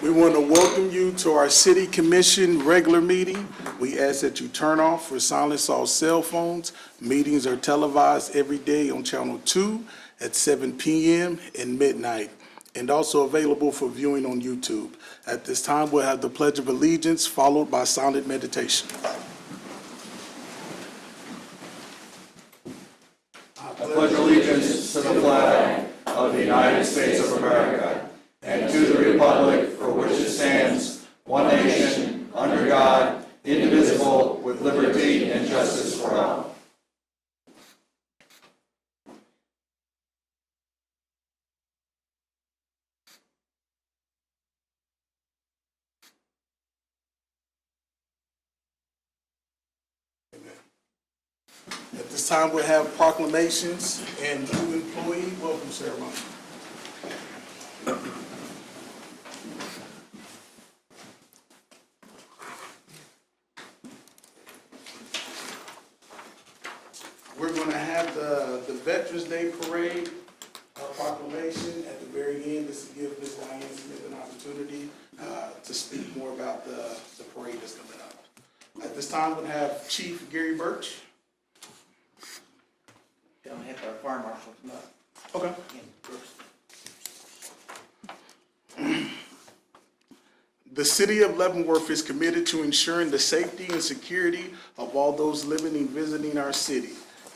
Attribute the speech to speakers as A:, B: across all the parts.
A: We want to welcome you to our City Commission regular meeting. We ask that you turn off or silence all cell phones. Meetings are televised every day on Channel 2 at 7 p.m. and midnight, and also available for viewing on YouTube. At this time, we'll have the Pledge of Allegiance followed by silent meditation.
B: I pledge allegiance to the flag of the United States of America and to the republic for which it stands, one nation, under God, indivisible, with liberty and justice for all.
A: At this time, we'll have proclamations and new employee welcome ceremony. We're going to have the Veterans Day Parade proclamation at the very end. This will give Ms. Diane Smith an opportunity to speak more about the parade that's coming up. At this time, we'll have Chief Gary Birch.
C: Don't have our fire marshal come up.
A: Okay. The City of Leavenworth is committed to ensuring the safety and security of all those living and visiting our city.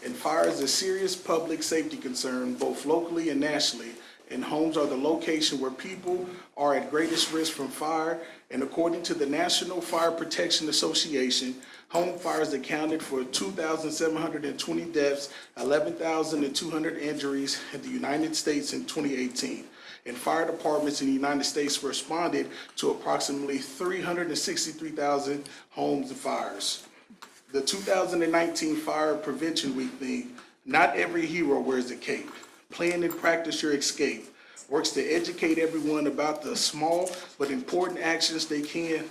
A: And fire is a serious public safety concern, both locally and nationally. And homes are the location where people are at greatest risk from fire. And according to the National Fire Protection Association, home fires accounted for 2,720 deaths, 11,200 injuries in the United States in 2018. And fire departments in the United States responded to approximately 363,000 homes and fires. The 2019 Fire Prevention Week theme, Not Every Hero Wears a Cape. Plan and practice your escape, works to educate everyone about the small but important actions they can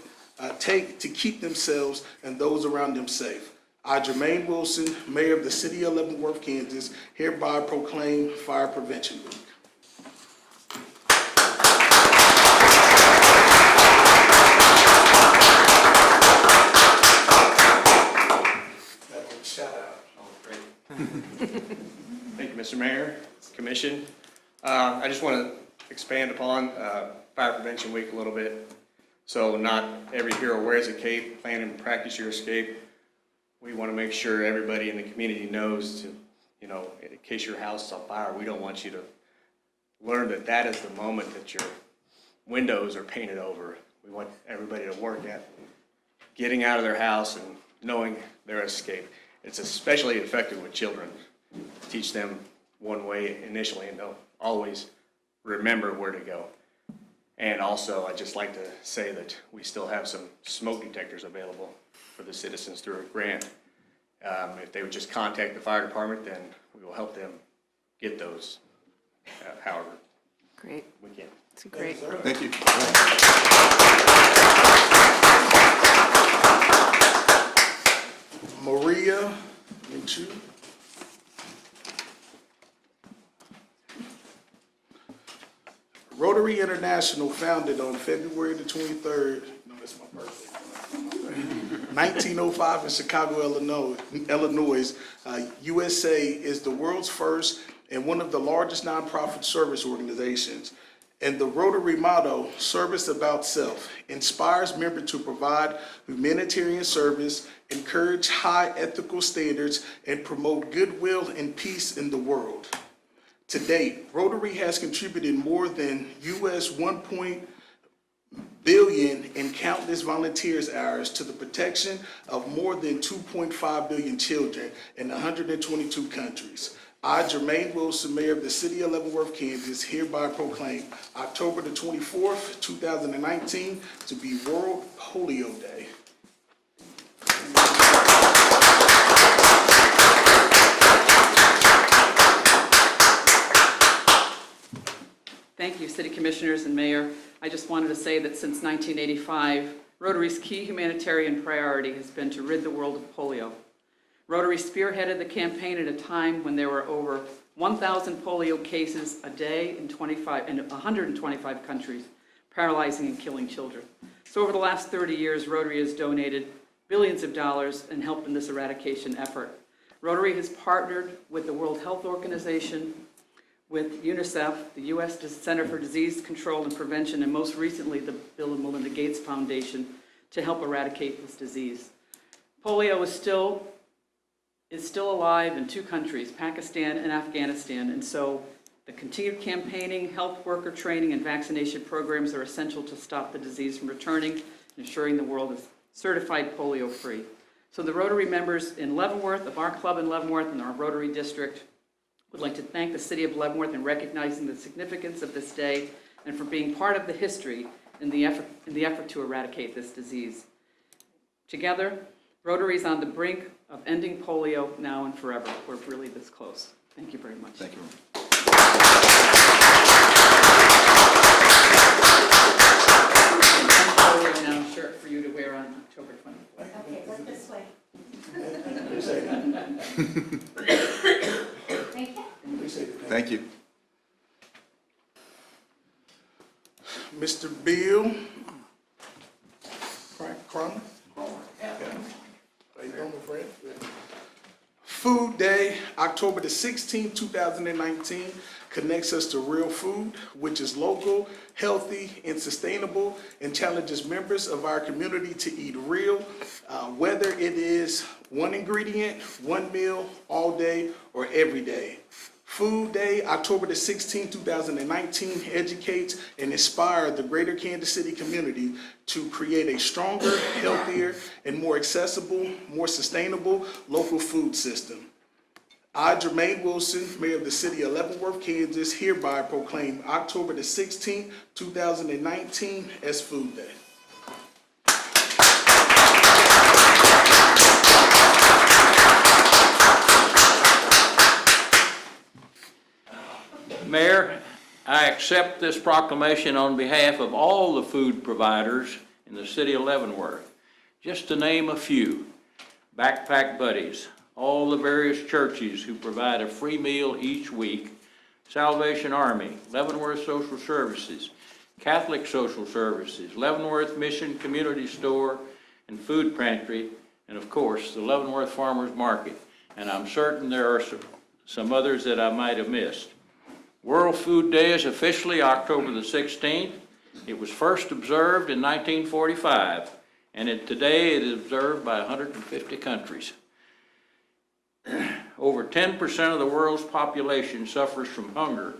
A: take to keep themselves and those around them safe. I, Jermaine Wilson, Mayor of the City of Leavenworth, Kansas, hereby proclaim Fire Prevention Week. Shout out.
D: Oh, great. Thank you, Mr. Mayor, Commission. I just want to expand upon Fire Prevention Week a little bit. So not every hero wears a cape. Plan and practice your escape. We want to make sure everybody in the community knows to, in case your house is on fire, we don't want you to learn that that is the moment that your windows are painted over. We want everybody to work at getting out of their house and knowing their escape. It's especially effective with children. Teach them one way initially and they'll always remember where to go. And also, I'd just like to say that we still have some smoke detectors available for the citizens through a grant. If they would just contact the fire department, then we will help them get those however
E: Great.
D: we can.
E: It's great.
B: Thank you.
A: Maria Minchu. Rotary International, founded on February the 23rd, no, that's my birthday, 1905 in Chicago, Illinois, USA, is the world's first and one of the largest nonprofit service organizations. And the Rotary motto, service about self, inspires members to provide humanitarian service, encourage high ethical standards, and promote goodwill and peace in the world. To date, Rotary has contributed more than US $1 billion in countless volunteers hours to the protection of more than 2.5 billion children in 122 countries. I, Jermaine Wilson, Mayor of the City of Leavenworth, Kansas, hereby proclaim October the 24th, 2019 to be World Polio Day.
E: Thank you, City Commissioners and Mayor. I just wanted to say that since 1985, Rotary's key humanitarian priority has been to rid the world of polio. Rotary spearheaded the campaign at a time when there were over 1,000 polio cases a day in 125 countries, paralyzing and killing children. So over the last 30 years, Rotary has donated billions of dollars and helped in this eradication effort. Rotary has partnered with the World Health Organization, with UNICEF, the U.S. Center for Disease Control and Prevention, and most recently the Bill and Melinda Gates Foundation to help eradicate this disease. Polio is still alive in 2 countries, Pakistan and Afghanistan, and so the continued campaigning, health worker training, and vaccination programs are essential to stop the disease from returning and ensuring the world is certified polio-free. So the Rotary members in Leavenworth, of our club in Leavenworth and our Rotary district, would like to thank the City of Leavenworth in recognizing the significance of this day and for being part of the history in the effort to eradicate this disease. Together, Rotary is on the brink of ending polio now and forever. We're really this close. Thank you very much.
B: Thank you.
E: Polio now shirt for you to wear on October 24th.
F: Okay, look this way.
A: Appreciate it.
F: Thank you.
A: Appreciate it.
B: Thank you.
A: Mr. Bill Cromer? Okay. How you doing, my friend? Food Day, October the 16th, 2019, connects us to real food, which is local, healthy, and sustainable, and challenges members of our community to eat real, whether it is one ingredient, one meal, all day, or every day. Food Day, October the 16th, 2019, educates and inspires the greater Kansas City community to create a stronger, healthier, and more accessible, more sustainable local food system. I, Jermaine Wilson, Mayor of the City of Leavenworth, Kansas, hereby proclaim October the 16th, 2019 as Food Day.
G: Mayor, I accept this proclamation on behalf of all the food providers in the city of Leavenworth. Just to name a few: Backpack Buddies, all the various churches who provide a free meal each week, Salvation Army, Leavenworth Social Services, Catholic Social Services, Leavenworth Mission Community Store and Food Pantry, and of course the Leavenworth Farmers Market. And I'm certain there are some others that I might have missed. World Food Day is officially October the 16th. It was first observed in 1945, and today it is observed by 150 countries. Over 10% of the world's population suffers from hunger,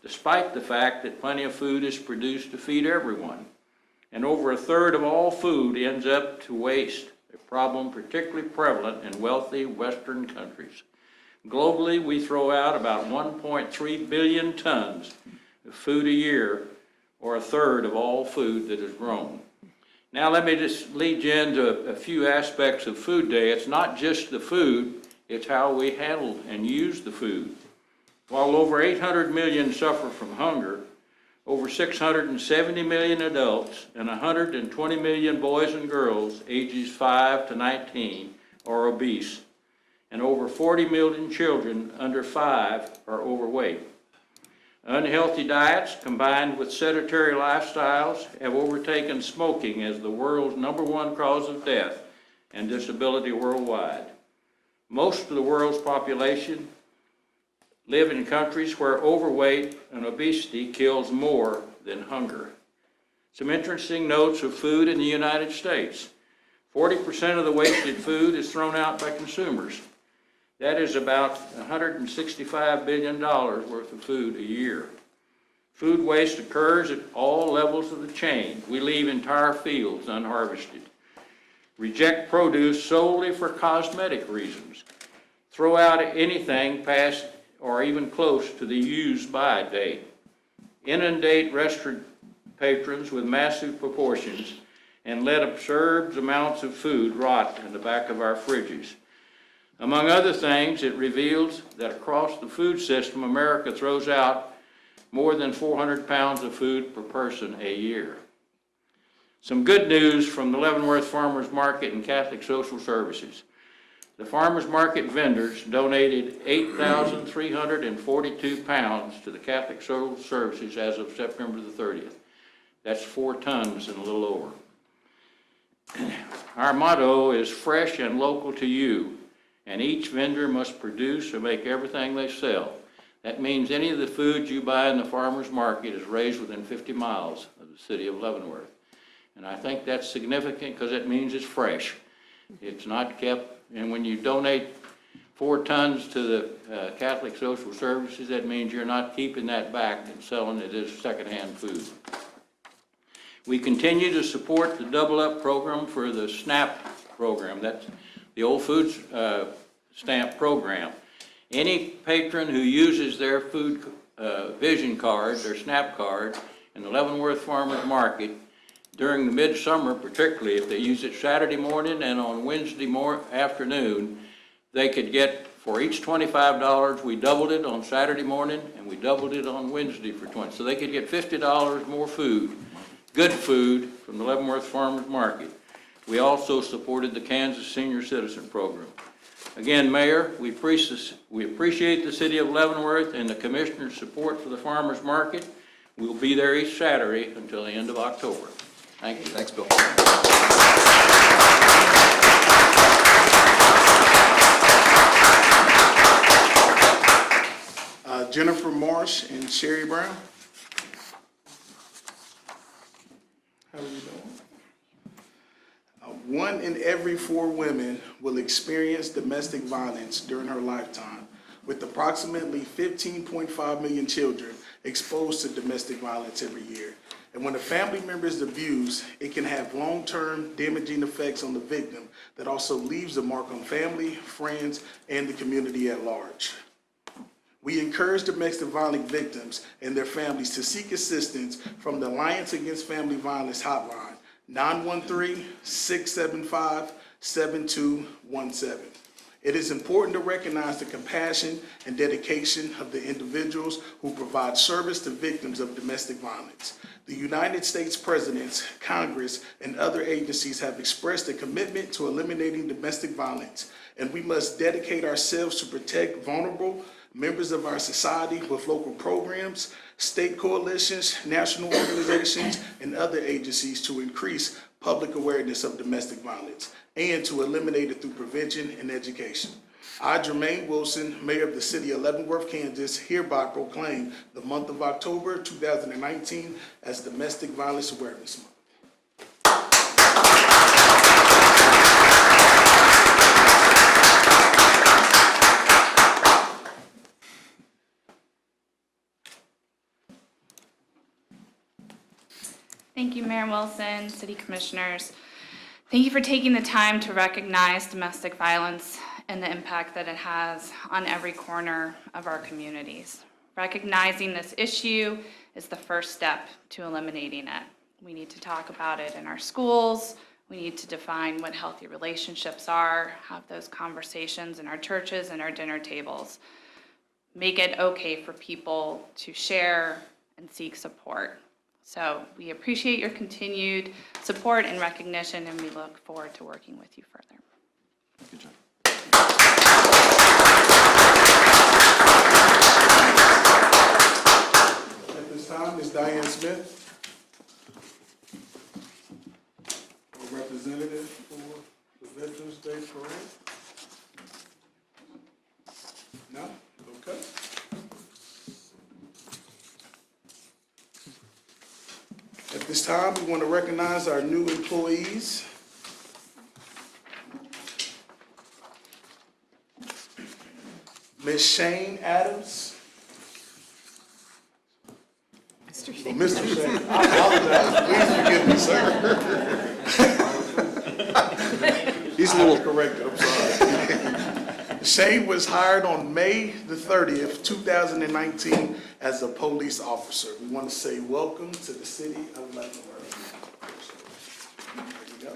G: despite the fact that plenty of food is produced to feed everyone. And over a third of all food ends up to waste, a problem particularly prevalent in wealthy Western countries. Globally, we throw out about 1.3 billion tons of food a year, or a third of all food that is grown. Now let me just lead you into a few aspects of Food Day. It's not just the food, it's how we handle and use the food. While over 800 million suffer from hunger, over 670 million adults and 120 million boys and girls ages 5 to 19 are obese, and over 40 million children under 5 are overweight. Unhealthy diets combined with sedentary lifestyles have overtaken smoking as the world's #1 cause of death and disability worldwide. Most of the world's population live in countries where overweight and obesity kills more than hunger. Some interesting notes of food in the United States. 40% of the wasted food is thrown out by consumers. That is about $165 billion worth of food a year. Food waste occurs at all levels of the chain. We leave entire fields unharvested, reject produce solely for cosmetic reasons, throw out anything past or even close to the use-by date, inundate restaurant patrons with massive proportions, and let absurd amounts of food rot in the back of our fridges. Among other things, it reveals that across the food system, America throws out more than 400 pounds of food per person a year. Some good news from the Leavenworth Farmers Market and Catholic Social Services. The farmers market vendors donated 8,342 pounds to the Catholic Social Services as of September the 30th. That's 4 tons and a little over. Our motto is fresh and local to you, and each vendor must produce or make everything they sell. That means any of the food you buy in the farmers market is raised within 50 miles of the city of Leavenworth. And I think that's significant because it means it's fresh. It's not kept. And when you donate 4 tons to the Catholic Social Services, that means you're not keeping that back and selling it as secondhand food. We continue to support the Double Up program for the SNAP program. That's the Old Foods Stamp program. Any patron who uses their food vision card, their SNAP card, in the Leavenworth Farmers Market during the midsummer, particularly if they use it Saturday morning and on Wednesday afternoon, they could get, for each $25, we doubled it on Saturday morning and we doubled it on Wednesday for 20. So they could get $50 more food, good food, from the Leavenworth Farmers Market. We also supported the Kansas Senior Citizen Program. Again, Mayor, we appreciate the city of Leavenworth and the commissioner's support for the farmers market. We'll be there each Saturday until the end of October. Thank you.
B: Thanks, Bill.
A: Jennifer Marsh and Sherry Brown. How are you doing? 1 in every 4 women will experience domestic violence during her lifetime, with approximately 15.5 million children exposed to domestic violence every year. And when a family member is abused, it can have long-term damaging effects on the victim that also leaves a mark on family, friends, and the community at large. We encourage domestic violence victims and their families to seek assistance from the Alliance Against Family Violence Hotline, 913-675-7217. It is important to recognize the compassion and dedication of the individuals who provide service to victims of domestic violence. The United States President, Congress, and other agencies have expressed a commitment to eliminating domestic violence, and we must dedicate ourselves to protect vulnerable members of our society with local programs, state coalitions, national organizations, and other agencies to increase public awareness of domestic violence and to eliminate it through prevention and education. I, Jermaine Wilson, Mayor of the City of Leavenworth, Kansas, hereby proclaim the month of October 2019 as Domestic Violence Awareness Month.
F: Thank you, Mayor Wilson, City Commissioners. Thank you for taking the time to recognize domestic violence and the impact that it has on every corner of our communities. Recognizing this issue is the first step to eliminating it. We need to talk about it in our schools. We need to define what healthy relationships are, have those conversations in our churches and our dinner tables. Make it okay for people to share and seek support. So we appreciate your continued support and recognition, and we look forward to working with you further.
B: Good job.
A: At this time is Diane Smith, a representative for the Veterans Day Parade. No? Okay. At this time, we want to recognize our new employees. Ms. Shane Adams.
E: Mr.
A: Oh, Mr. Shane, I apologize. Please forgive me, sir. He's a little correct, I'm sorry. Shane was hired on May the 30th, 2019 as a police officer. We want to say welcome to the city of Leavenworth. There you go.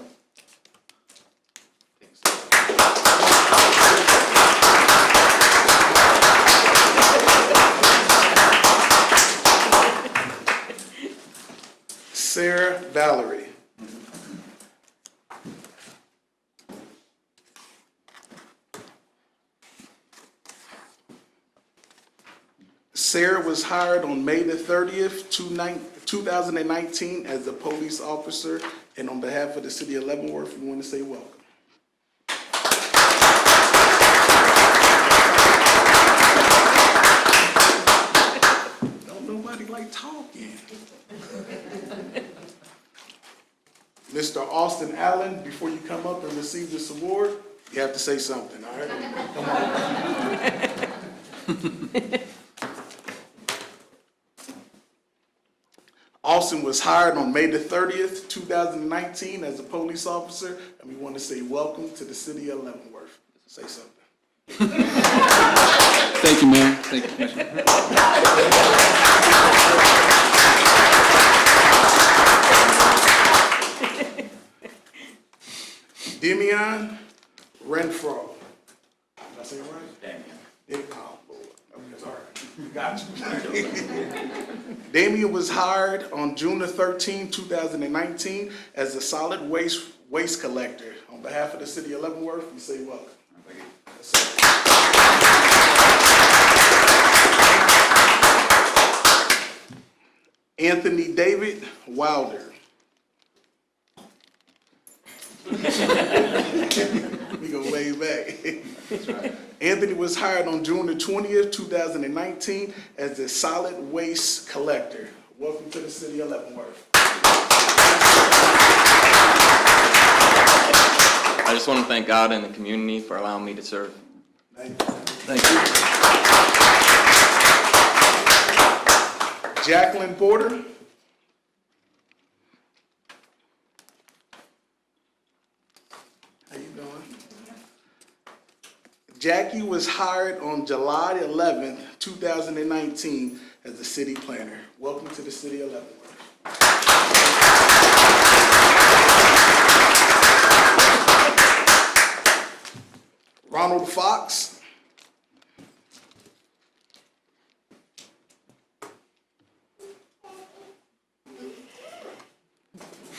A: Sarah Valerie. was hired on May the 30th, 2019 as a police officer. And on behalf of the city of Leavenworth, we want to say welcome. Don't nobody like talking. Mr. Austin Allen, before you come up and receive this award, you have to say something, all right? Come on. Austin was hired on May the 30th, 2019 as a police officer, and we want to say welcome to the city of Leavenworth. Say something.
H: Thank you, Mayor. Thank you, Commissioner.
A: Demian Renfro. Did I say it right? Damian. Oh, Lord. Okay, sorry. Got you. Damian was hired on June the 13th, 2019 as a solid waste collector. On behalf of the city of Leavenworth, we say welcome. Anthony David Wilder. We go way back. That's right. Anthony was hired on June the 20th, 2019 as a solid waste collector. Welcome to the city of Leavenworth.
I: I just want to thank God and the community for allowing me to serve.
A: Thank you.
H: Thank you.
A: Jacqueline Porter. How you doing? Jackie was hired on July 11th, 2019 as a city planner. Welcome to the city of Leavenworth. Ronald Fox.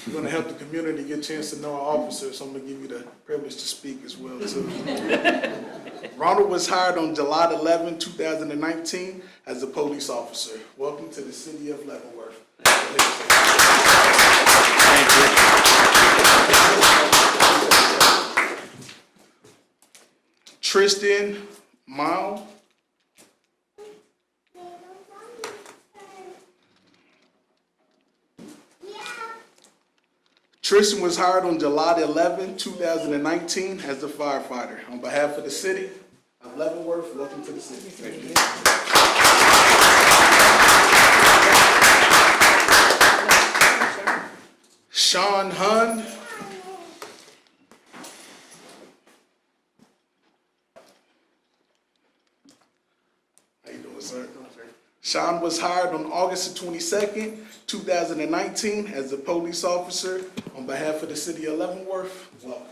A: We're going to help the community get a chance to know our officers, so I'm going to give you the privilege to speak as well, too. Ronald was hired on July 11, 2019 as a police officer. Welcome to the city of Leavenworth.
I: Thank you.
A: Tristan Mile. Tristan was hired on July 11, 2019 as a firefighter. On behalf of the city of Leavenworth, welcome to the city. Thank you. Sean Hunn. How you doing, sir? Sean was hired on August 22nd, 2019 as a police officer. On behalf of the city of Leavenworth, welcome.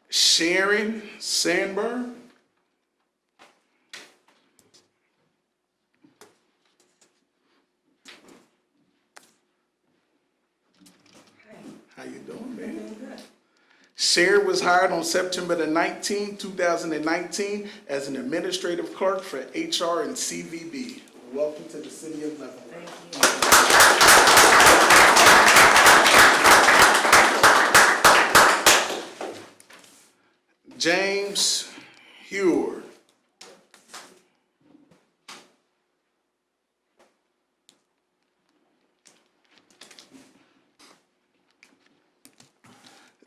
A: Sharon Sandberg. How you doing, man? Sharon was hired on September the 19th, 2019 as an administrative clerk for HR and CVB. Welcome to the city of Leavenworth. James Hewer.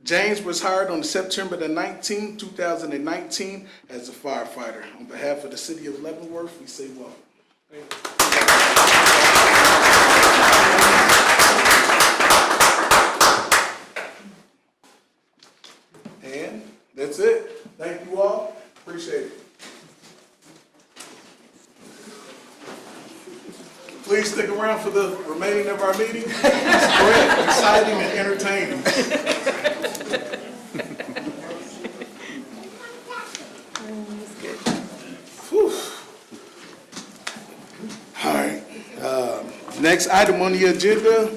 A: James was hired on September the 19th, 2019 as a firefighter. On behalf of the city of Leavenworth, we say welcome. And that's it. Thank you all. Appreciate it. Please stick around for the remaining of our meeting. It's great, exciting, and entertaining. Whew. All right. Next item on the agenda,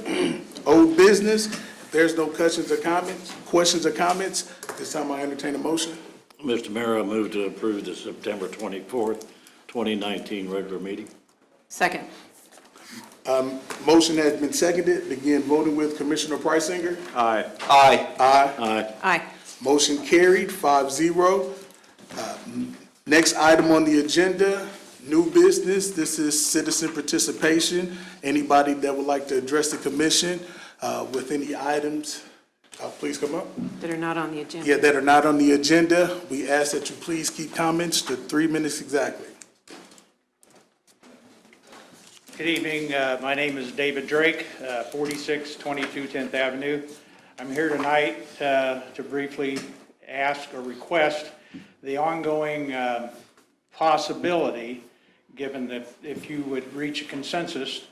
A: old business. There's no questions or comments? This time I entertain a motion.
J: Mr. Mayor, I move to approve the September 24th, 2019 regular meeting.
E: Second.
A: Motion has been seconded. Begin voting with Commissioner Preisinger.
G: Aye.
B: Aye.
A: Aye.
J: Aye.
E: Aye.
A: Motion carried, 5-0. Next item on the agenda, new business. This is citizen participation. Anybody that would like to address the commission with any items, please come up.
K: That are not on the agenda.
A: Yeah, that are not on the agenda, we ask that you please keep comments to 3 minutes exactly.
L: Good evening. My name is David Drake, 4622 10th Avenue. I'm here tonight to briefly ask or request the ongoing possibility, given that if you would reach a consensus,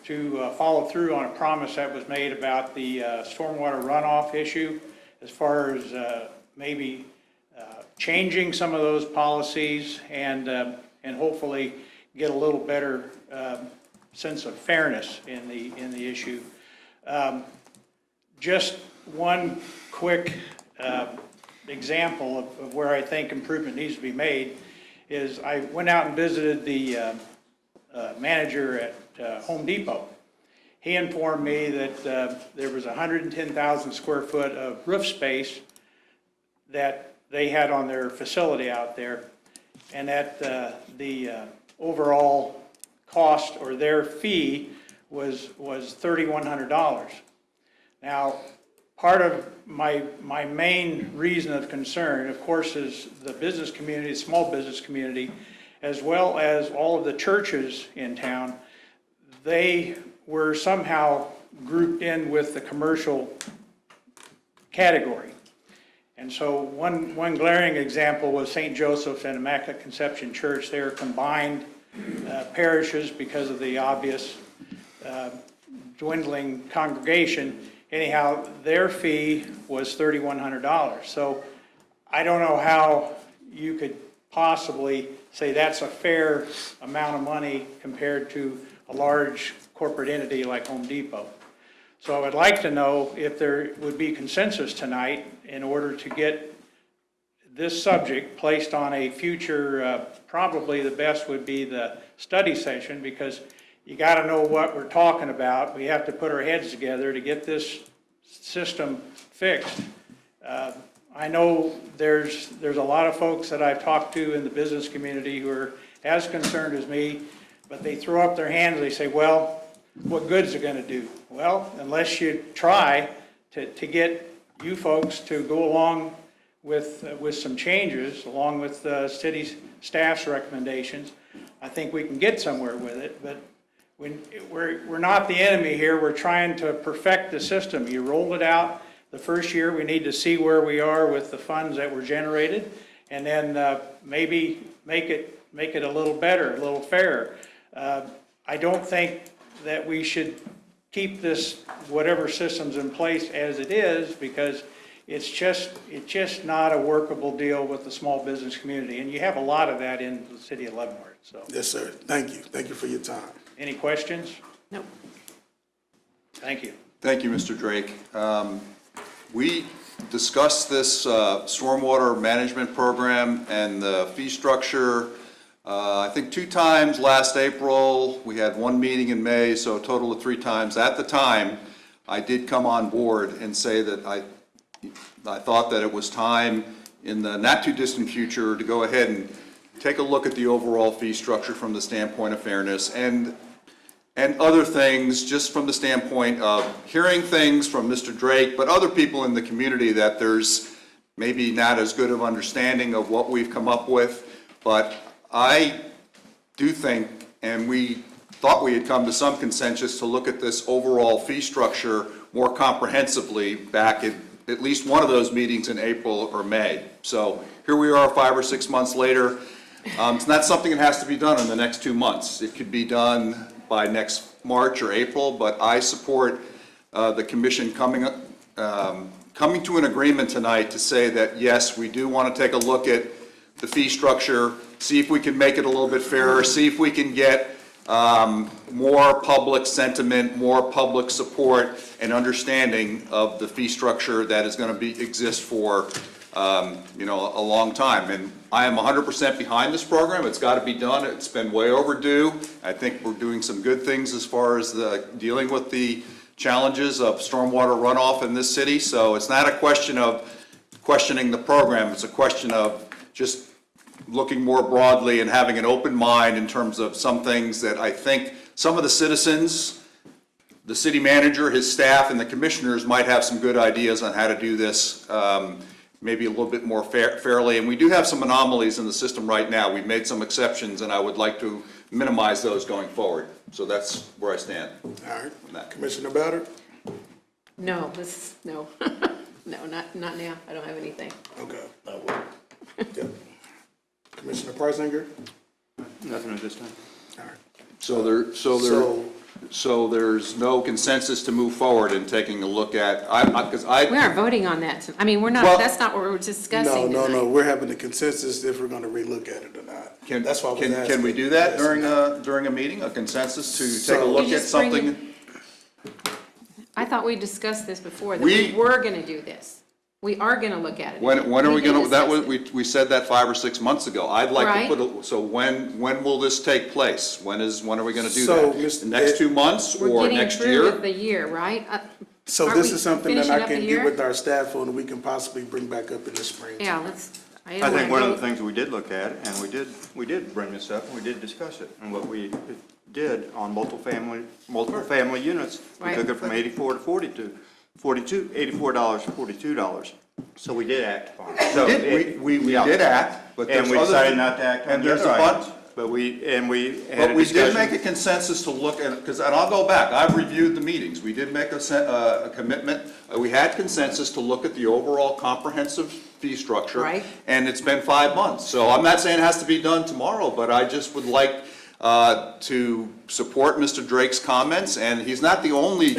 L: to follow through on a promise that was made about the stormwater runoff issue, as far as maybe changing some of those policies and hopefully get a little better sense of fairness in the issue. Just one quick example of where I think improvement needs to be made is I went out and visited the manager at Home Depot. He informed me that there was 110,000 square foot of roof space that they had on their facility out there, and that the overall cost or their fee was $3,100. Now, part of my main reason of concern, of course, is the business community, the small business community, as well as all of the churches in town. They were somehow grouped in with the commercial category. And so one glaring example was St. Joseph's and Immaculate Conception Church. They are combined parishes because of the obvious dwindling congregation. Anyhow, their fee was $3,100. So I don't know how you could possibly say that's a fair amount of money compared to a large corporate entity like Home Depot. So I would like to know if there would be consensus tonight in order to get this subject placed on a future, probably the best would be the study session, because you got to know what we're talking about. We have to put our heads together to get this system fixed. I know there's a lot of folks that I've talked to in the business community who are as concerned as me, but they throw up their hands, they say, well, what good's it going to do? Well, unless you try to get you folks to go along with some changes, along with the city staff's recommendations, I think we can get somewhere with it. But we're not the enemy here. We're trying to perfect the system. You rolled it out the first year. We need to see where we are with the funds that were generated, and then maybe make it a little better, a little fairer. I don't think that we should keep this, whatever system's in place as it is, because it's just not a workable deal with the small business community. And you have a lot of that in the city of Leavenworth, so.
A: Yes, sir. Thank you. Thank you for your time.
L: Any questions?
K: Nope.
L: Thank you.
B: Thank you, Mr. Drake. We discussed this stormwater management program and the fee structure, I think 2 times last April. We had 1 meeting in May, so a total of 3 times. At the time, I did come on board and say that I thought that it was time in the not too distant future to go ahead and take a look at the overall fee structure from the standpoint of fairness and other things, just from the standpoint of hearing things from Mr. Drake, but other people in the community, that there's maybe not as good of understanding of what we've come up with. But I do think, and we thought we had come to some consensus to look at this overall fee structure more comprehensively back at least one of those meetings in April or May. So here we are 5 or 6 months later. It's not something that has to be done in the next 2 months. It could be done by next March or April, but I support the commission coming to an agreement tonight to say that, yes, we do want to take a look at the fee structure, see if we can make it a little bit fairer, see if we can get more public sentiment, more public support, and understanding of the fee structure that is going to exist for, you know, a long time. And I am 100% behind this program. It's got to be done. It's been way overdue. I think we're doing some good things as far as dealing with the challenges of stormwater runoff in this city. So it's not a question of questioning the program. It's a question of just looking more broadly and having an open mind in terms of some things that I think some of the citizens, the city manager, his staff, and the commissioners might have some good ideas on how to do this maybe a little bit more fairly. And we do have some anomalies in the system right now. We've made some exceptions, and I would like to minimize those going forward. So that's where I stand.
A: All right. Commissioner Ballard?
K: No, no. No, not now. I don't have anything.
A: Okay. Yep. Commissioner Priceinger?
H: Nothing at this time.
A: All right.
B: So there's no consensus to move forward in taking a look at,
K: We aren't voting on that. I mean, we're not,
B: Well,
K: that's not what we're discussing
A: No,
K: tonight.
A: we're having a consensus if we're gonna relook at it or not. That's why I was asking.
B: Can we do that during a meeting, a consensus to take a look
K: You
B: at
K: just bring
B: something?
K: I thought we discussed this before, that
B: We-
K: we were gonna do this. We are gonna look at it.
B: When are we
K: did
B: gonna, that
K: discuss
B: was,
K: it.
B: we said that 5 or 6 months ago. I'd like
K: Right.
B: to put, so when will this take place? When are we gonna do
A: So,
B: that?
A: Mr.
B: The next 2 months
K: We're
B: or
K: getting
B: next
K: through
B: year?
K: with the year, right?
A: So
K: Aren't
A: this
K: we
A: is something that
K: finishing
A: I
K: up
A: can
K: the
A: get
K: year?
A: with our staff on, and we can possibly bring back up in the spring.
K: Yeah, let's,
H: I think one of the things we did look at, and we did bring this up, and we did discuss it, and what we did on multiple family units, we
K: Right.
H: took it from 84 to 42, $84 to $42. So we did act upon it. So
B: We
H: yeah.
B: did act, but
H: And
B: there's
H: we
B: other.
H: decided not to act on
B: And
H: the
B: there's
H: other
B: a bunch,
H: items. But we had
B: but
H: a
B: we did
H: discussion.
B: make a consensus to look at, because, and I'll go back, I've reviewed the meetings, we did make a commitment, we had consensus to look at the overall comprehensive fee structure.
K: Right.
B: And it's been 5 months, so I'm not saying it has to be done tomorrow, but I just would like to support Mr. Drake's comments, and he's not the only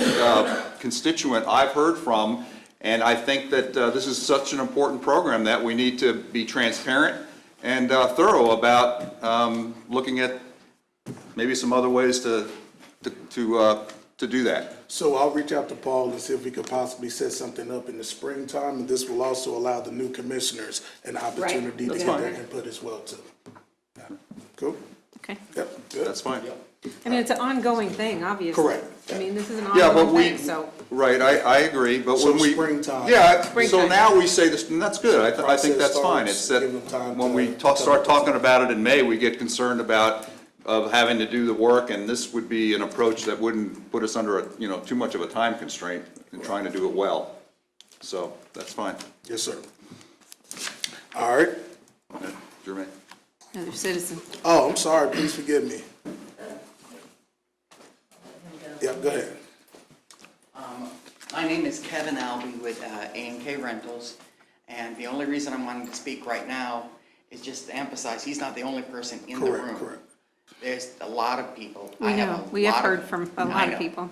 B: constituent I've heard from, and I think that this is such an important program that we need to be transparent and thorough about looking at maybe some other ways to do that.
A: So I'll reach out to Paul and see if we could possibly set something up in the springtime, and this will also allow the new commissioners an opportunity to
K: That's
A: get
K: fine.
A: their input as well too. Yeah. Cool?
K: okay.
A: Yep, good.
B: That's fine.
K: I mean, it's an ongoing thing, obviously.
A: Correct.
K: I mean, this is an
B: Yeah, but
K: ongoing thing, so.
B: right, I agree, but
A: So
B: when we.
A: springtime.
B: Yeah, so
K: Springtime.
B: now we say this, and that's good, I think
A: Process
B: that's fine. It's
A: starts,
B: that
A: give them time
B: when
A: to
B: we
A: come
B: start
A: up with
B: talking about it in May, we get concerned about having to do the work, and this would be an approach that wouldn't put us under too much of a time constraint in trying to do it well. So, that's fine.
A: Yes, sir. All right.
B: Jermaine?
K: Another citizen.
A: Oh, I'm sorry, please forgive me. Yep, go ahead.
C: My name is Kevin Albee with A&K Rentals, and the only reason I'm wanting to speak right now is just to emphasize, he's not the only person in the room.
A: Correct.
C: There's a lot of people.
K: We know, we have heard from a lot of people.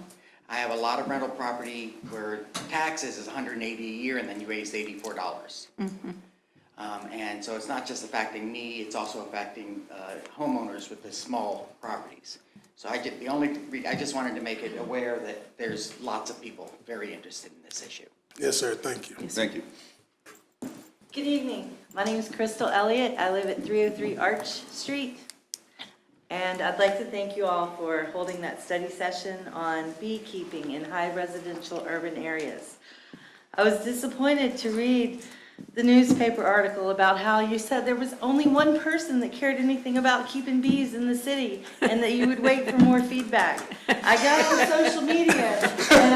C: I have a lot of rental property where taxes is $180 a year, and then you raise $84. And so it's not just affecting me, it's also affecting homeowners with the small properties. So I just wanted to make it aware that there's lots of people very interested in this issue.
A: Yes, sir, thank you.
B: Thank you.
M: Good evening. My name is Crystal Elliott. I live at 303 Arch Street. And I'd like to thank you all for holding that study session on beekeeping in high residential urban areas. I was disappointed to read the newspaper article about how you said there was only one person that cared anything about keeping bees in the city and that you would wait for more feedback. I got on social media and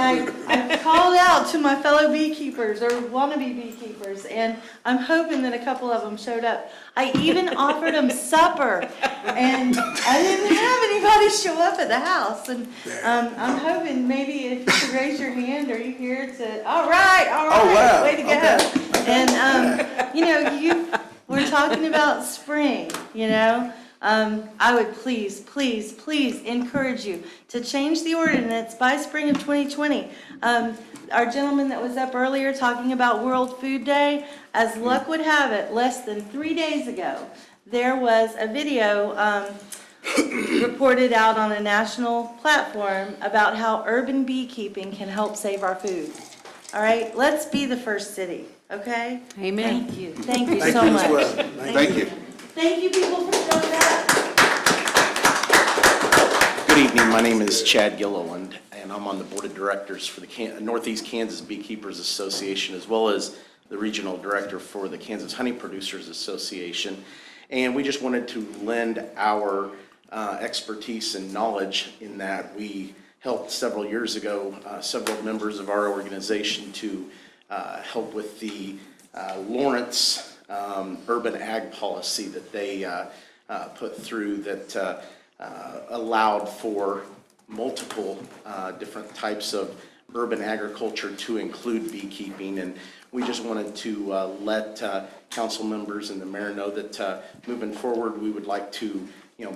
M: I called out to my fellow beekeepers or wannabe beekeepers, and I'm hoping that a couple of them showed up. I even offered them supper, and I didn't have anybody show up at the house. And I'm hoping maybe if you could raise your hand, are you here to, all right,
A: Oh, wow.
M: way to go.
A: Okay.
M: And, you we're talking about spring, I would please, please, please encourage you to change the ordinance by spring of 2020. Our gentleman that was up earlier talking about World Food Day, as luck would have it, less than 3 days ago, there was a video reported out on a national platform about how urban beekeeping can help save our food. All right, let's be the first city, okay?
K: Amen.
M: Thank you. Thank you
A: Thank
M: so
A: you
M: much.
A: as well.
H: Thank you.
M: Thank you, people, for showing up.
N: Good evening, my name is Chad Gilliland, and I'm on the Board of Directors for the Northeast Kansas Beekeepers Association, as well as the Regional Director for the Kansas Honey Producers Association. And we just wanted to lend our expertise and knowledge in that we helped several years ago, several members of our organization to help with the Lawrence urban ag policy that they put through that allowed for multiple different types of urban agriculture to include beekeeping. And we just wanted to let council members and the mayor know that moving forward, we would like to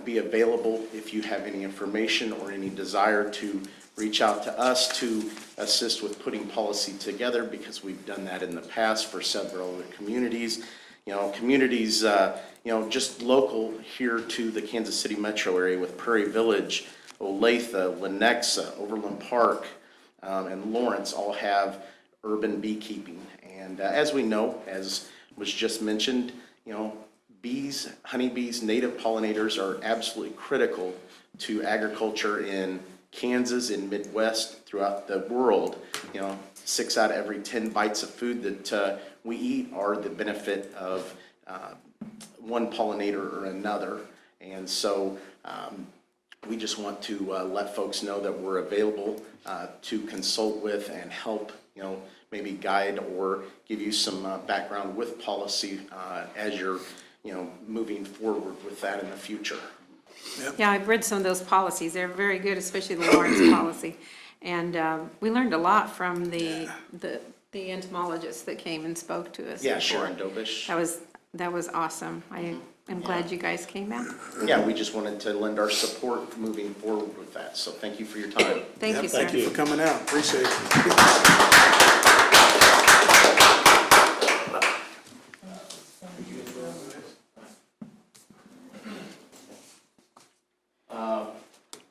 N: be available if you have any information or any desire to reach out to us to assist with putting policy together, because we've done that in the past for several other communities. Communities, just local here to the Kansas City metro area with Prairie Village, Olathe, Lenexa, Overland Park, and Lawrence all have urban beekeeping. And as we know, as was just mentioned, bees, honeybees, native pollinators are absolutely critical to agriculture in Kansas, in Midwest, throughout the world. 6 out of every 10 bites of food that we eat are the benefit of one pollinator or another. And so we just want to let folks know that we're available to consult with and help, maybe guide or give you some background with policy as you're, moving forward with that in the future.
K: Yeah, I've read some of those policies. They're very good, especially the Lawrence policy. And we learned a lot from the entomologist that came and spoke to us.
N: Yeah,
K: before.
N: Sharon Dobish.
K: That was awesome. I am glad you guys came out.
N: Yeah, we just wanted to lend our support moving forward with that. So thank you for your time.
K: Thank you, sir.
A: Thank you for coming out. Appreciate it.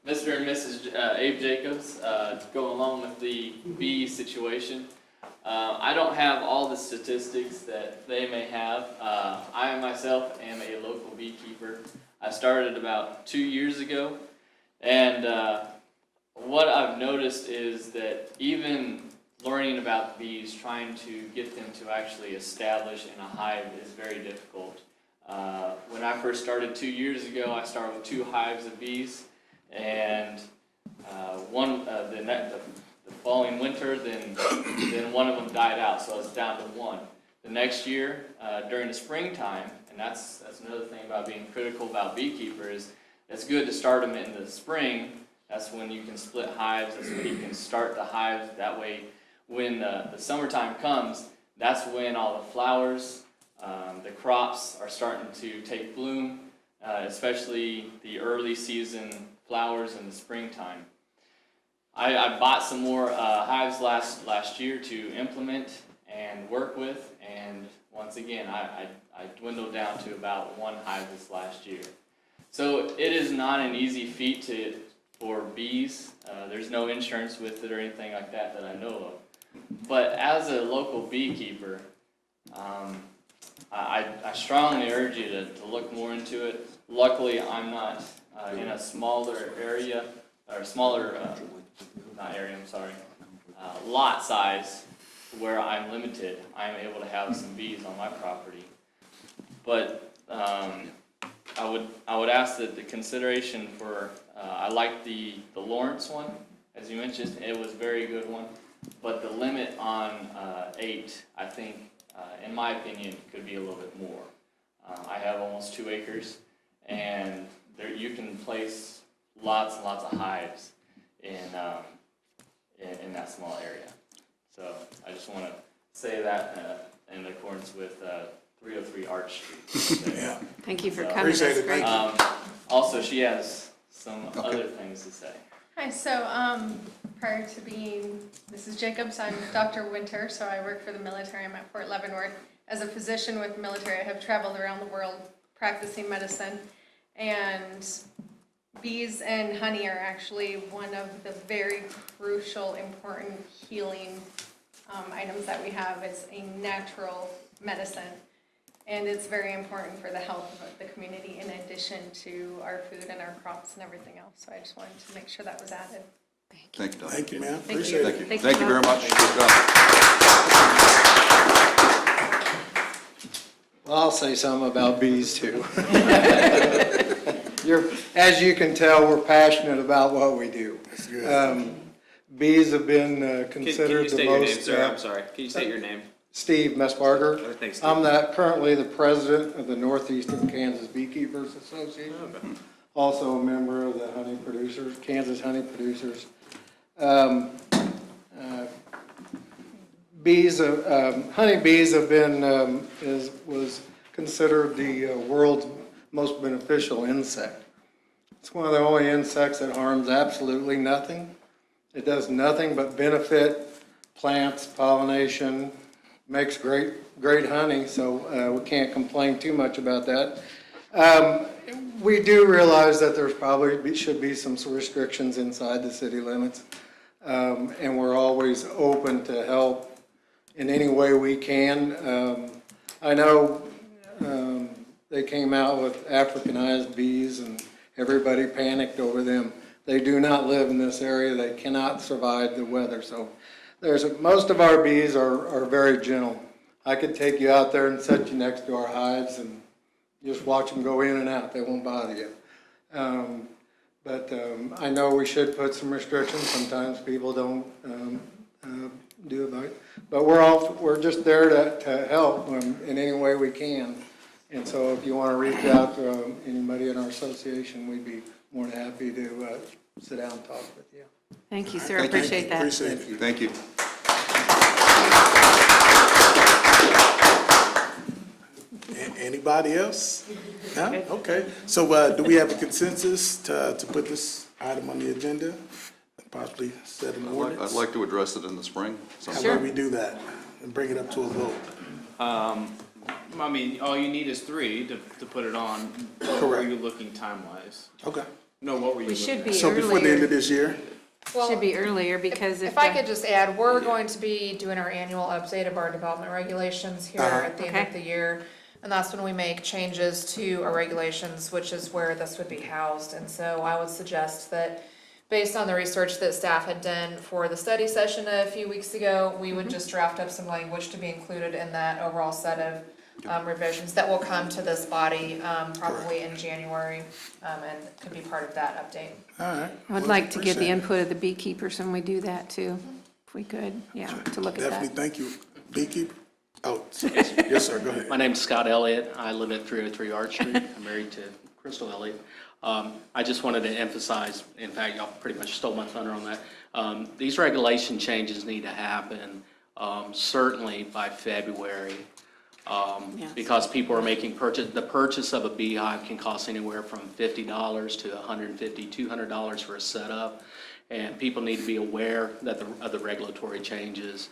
O: Mr. and Mrs. Abe Jacobs, go along with the bee situation. I don't have all the statistics that they may have. I myself am a local beekeeper. I started about 2 years ago, and what I've noticed is that even learning about bees, trying to get them to actually establish in a hive is very difficult. When I first started 2 years ago, I started with 2 hives of bees, and the following winter, then one of them died out, so I was down to 1. The next year, during the springtime, and that's another thing about being critical about beekeepers, it's good to start them in the spring. That's when you can split hives, that's when you can start the hives. That way, when the summertime comes, that's when all the flowers, the crops are starting to take bloom, especially the early season flowers in the springtime. I bought some more hives last year to implement and work with, and once again, I dwindled down to about 1 hive this last year. So it is not an easy feat for bees. There's no insurance with it or anything like that I know of. But as a local beekeeper, I strongly urge you to look more into it. Luckily, I'm not in a smaller area, or smaller, lot size where I'm limited. I'm able to have some bees on my property. But I would ask that the consideration for, I like the Lawrence one, as you mentioned, it was a very good one. But the limit on 8, I think, in my opinion, could be a little bit more. I have almost 2 acres, and there you can place lots and lots of hives in that small area. So I just want to say that in accordance with 303 Arch Street.
A: Yeah.
K: Thank you for
O: So,
K: coming. That's great.
O: Also, she has some other things to say.
P: Hi, so prior to being Mrs. Jacobs, I'm Dr. Winter, so I work for the military. I'm at Fort Leavenworth. As a physician with military, I have traveled around the world practicing medicine, and bees and honey are actually one of the very crucial, important healing items that we have. It's a natural medicine, and it's very important for the health of the community in addition to our food and our crops and everything else. So I just wanted to make sure that was added.
B: Thank you, Dr.
A: Thank you, ma'am.
P: Thank
A: Appreciate
P: you.
A: it.
B: Thank you very much. Good job.
Q: Well, I'll say something about bees too. As you can tell, we're passionate about what we do. Bees have been considered the most.
R: Can you state your name, sir? I'm sorry. Can you state your name?
Q: Steve Messbarger.
R: Thanks, Steve.
Q: I'm currently the president of the Northeastern Kansas Beekeepers Association.
R: Okay.
Q: Also a member of the honey producers, Kansas honey producers. Honeybees have been, was considered the world's most beneficial insect. It's one of the only insects that harms absolutely nothing. It does nothing but benefit plants, pollination, makes great honey, so we can't complain too much about that. We do realize that there's probably should be some restrictions inside the city limits, and we're always open to help in any way we can. I know they came out with Africanized bees and everybody panicked over them. They do not live in this area. They cannot survive the weather. So most of our bees are very gentle. I could take you out there and set you next to our hives and just watch them go in and out. They won't bother you. But I know we should put some restrictions. Sometimes people don't do about it. But we're just there to help in any way we can. And so if you want to reach out to anybody in our association, we'd be more than happy to sit down and talk with you.
K: Thank you, sir. Appreciate that.
A: Appreciate it.
B: Thank you.
A: Anybody else? No? Okay. So do we have a consensus to put this item on the agenda? Possibly set an ordinance?
B: I'd like to address it in the spring.
A: How about we do that and bring it up to a vote?
R: I mean, all you need is 3 to put it on. What were you looking time-wise?
A: Okay.
R: No, what were you
K: We
R: looking
K: should
R: at?
K: be
A: So before the end of this year?
K: Should be earlier because
S: If I could just add, we're going to be doing our annual update of our development regulations here at the end of the year. And that's when we make changes to our regulations, which is where this would be housed. And so I would suggest that based on the research that staff had done for the study session a few weeks ago, we would just draft up some language to be included in that overall set of revisions that will come to this body probably in January and could be part of that update.
A: All right.
K: I would like to get the input of the beekeepers when we do that too, if we could, to look at that.
A: Definitely, thank you. Beekeeper? Oh, yes, sir, go ahead.
T: My name's Scott Elliott. I live at 303 Arch Street. I'm married to Crystal Elliott. I just wanted to emphasize, in fact, y'all pretty much stole my thunder on that. These regulation changes need to happen certainly by February. Because people are making the purchase of a beehive can cost anywhere from $50 to $150, $200 for a setup. And people need to be aware that of the regulatory changes.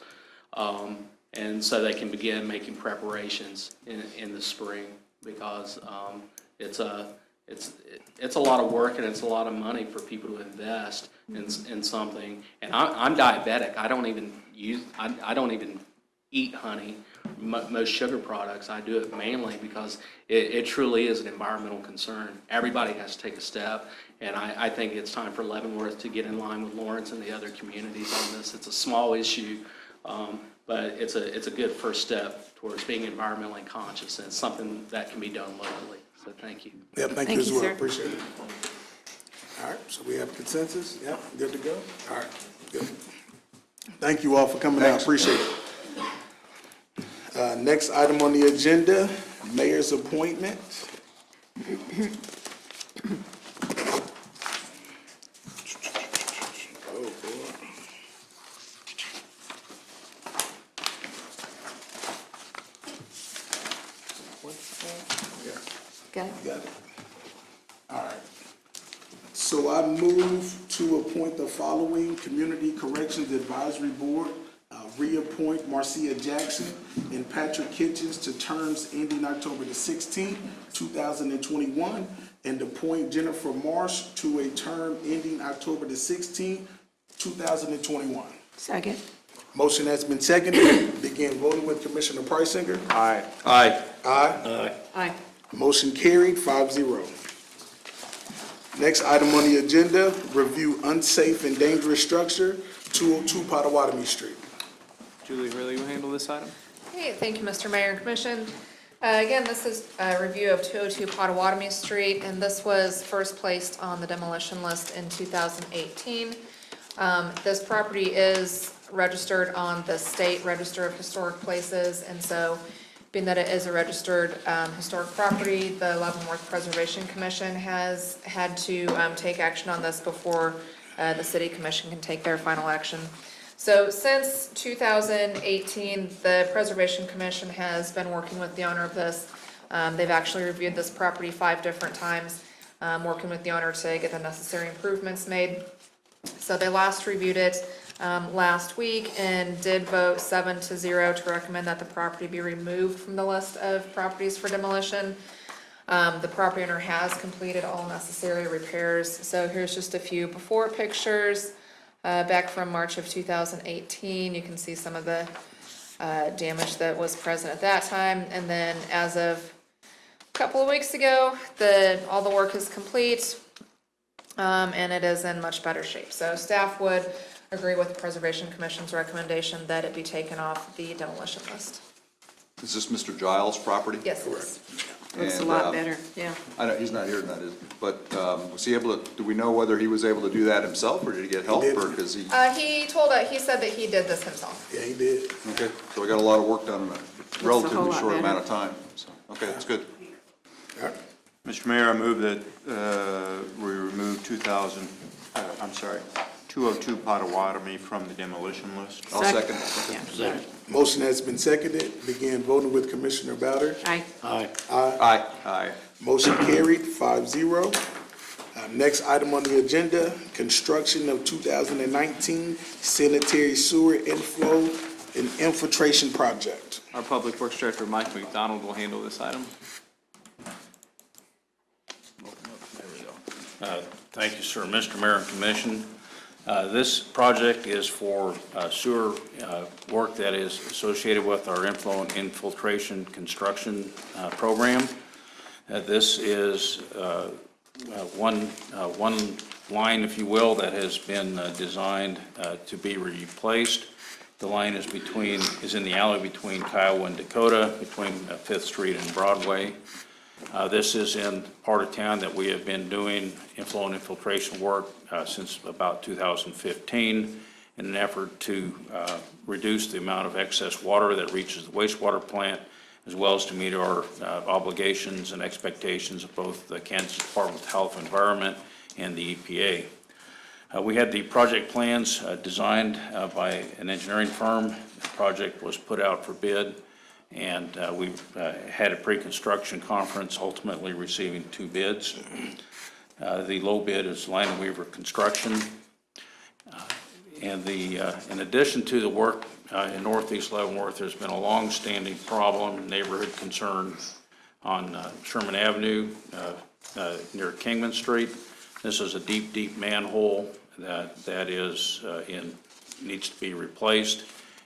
T: And so they can begin making preparations in the spring because it's a lot of work and it's a lot of money for people to invest in something. And I'm diabetic. I don't even eat honey, most sugar products. I do it mainly because it truly is an environmental concern. Everybody has to take a step, and I think it's time for Leavenworth to get in line with Lawrence and the other communities on this. It's a small issue, but it's a good first step towards being environmentally conscious, and it's something that can be done locally. So thank you.
A: Yeah, thank you as well. Appreciate it. All right, so we have consensus? Yeah, good to go? All right, good. Thank you all for coming out. Appreciate it. Next item on the agenda, mayor's appointment. Oh, boy.
K: Got it?
A: Got it. All right. So I move to appoint the following Community Corrections Advisory Board, reappoint Marcia Jackson and Patrick Kitchens to terms ending October the 16th, 2021, and appoint Jennifer Marsh to a term ending October the 16th, 2021.
K: Second.
A: Motion has been seconded. Begin voting with Commissioner Preisinger.
B: Aye.
G: Aye.
A: Aye.
K: Aye.
A: Motion carried, 5-0. Next item on the agenda, review unsafe and dangerous structure, 202 Potawatomi Street.
R: Julie Hurley will handle this item.
S: Hey, thank you, Mr. Mayor and Commission. Again, this is a review of 202 Potawatomi Street, and this was first placed on the demolition list in 2018. This property is registered on the State Register of Historic Places, and so being that it is a registered historic property, the Leavenworth Preservation Commission has had to take action on this before the City Commission can take their final action. So since 2018, the Preservation Commission has been working with the owner of this. They've actually reviewed this property 5 different times, working with the owner to get the necessary improvements made. So they last reviewed it last week and did vote 7-0 to recommend that the property be removed from the list of properties for demolition. The property owner has completed all necessary repairs. So here's just a few before pictures. Back from March of 2018, you can see some of the damage that was present at that time. And then as of a couple of weeks ago, all the work is complete, and it is in much better shape. So staff would agree with the Preservation Commission's recommendation that it be taken off the demolition list.
B: Is this Mr. Giles' property?
S: Yes, it is.
K: Looks a lot better, yeah.
B: I know, he's not here tonight, but was he able to, do we know whether he was able to do that himself, or did he get help, or because he?
S: He said that he did this himself.
A: Yeah, he did.
B: Okay, so we got a lot of work done in a relatively
K: lot
B: short
K: better.
B: amount of time, so, okay, that's good.
H: Mr. Mayor, I move that we remove 202 Potawatomi from the demolition list.
B: I'll second.
K: Yeah.
A: Motion has been seconded. Begin voting with Commissioner Bowder.
K: Aye.
J: Aye.
B: Aye. Aye.
A: Motion carried, 5-0. Next item on the agenda, construction of 2019 sanitary sewer inflow and infiltration project.
R: Our Public Works Director, Mike McDonald, will handle this item.
G: Thank you, sir. Mr. Mayor and Commission, this project is for sewer work that is associated with our Inflow and Infiltration construction program. This is one line, if you will, that has been designed to be replaced. The line is in the alley between Kiowa and Dakota, between 5th Street and Broadway. This is in part of town that we have been doing inflow and infiltration work since about 2015 in an effort to reduce the amount of excess water that reaches the wastewater plant, as well as to meet our obligations and expectations of both the Kansas Department of Health and Environment and the EPA. We had the project plans designed by an engineering firm. The project was put out for bid, and we've had a pre-construction conference, ultimately receiving 2 bids. The low bid is Line Weaver Construction. And in addition to the work in Northeast Leavenworth, there's been a long-standing problem, neighborhood concern on Sherman Avenue near Kingman Street. This is a deep, deep manhole that needs to be replaced.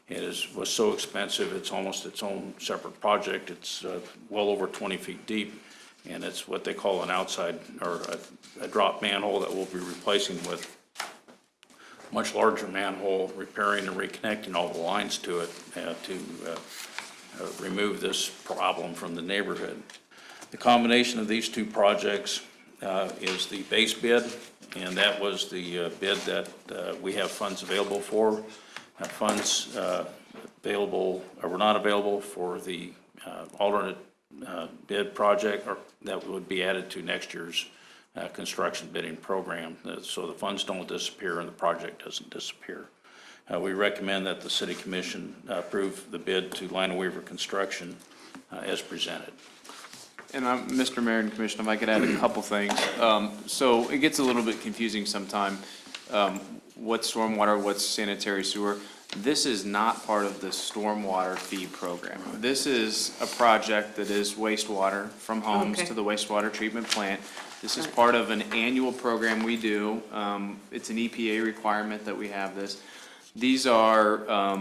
G: It was so expensive, it's almost its own separate project. It's well over 20 feet deep, and it's what they call an outside, or a drop manhole that we'll be replacing with much larger manhole, repairing and reconnecting all the lines to it to remove this problem from the neighborhood. The combination of these 2 projects is the base bid, and that was the bid that we have funds available for. Funds available or were not available for the alternate bid project, or that would be added to next year's construction bidding program. So the funds don't disappear and the project doesn't disappear. We recommend that the City Commission approve the bid to Line Weaver Construction as presented.
R: And Mr. Mayor and Commission, if I could add a couple things. So it gets a little bit confusing sometimes. What's stormwater, what's sanitary sewer? This is not part of the stormwater fee program. This is a project that is wastewater from homes
K: Okay.
R: to the wastewater treatment plant. This is part of an annual program we do. It's an EPA requirement that we have this. These are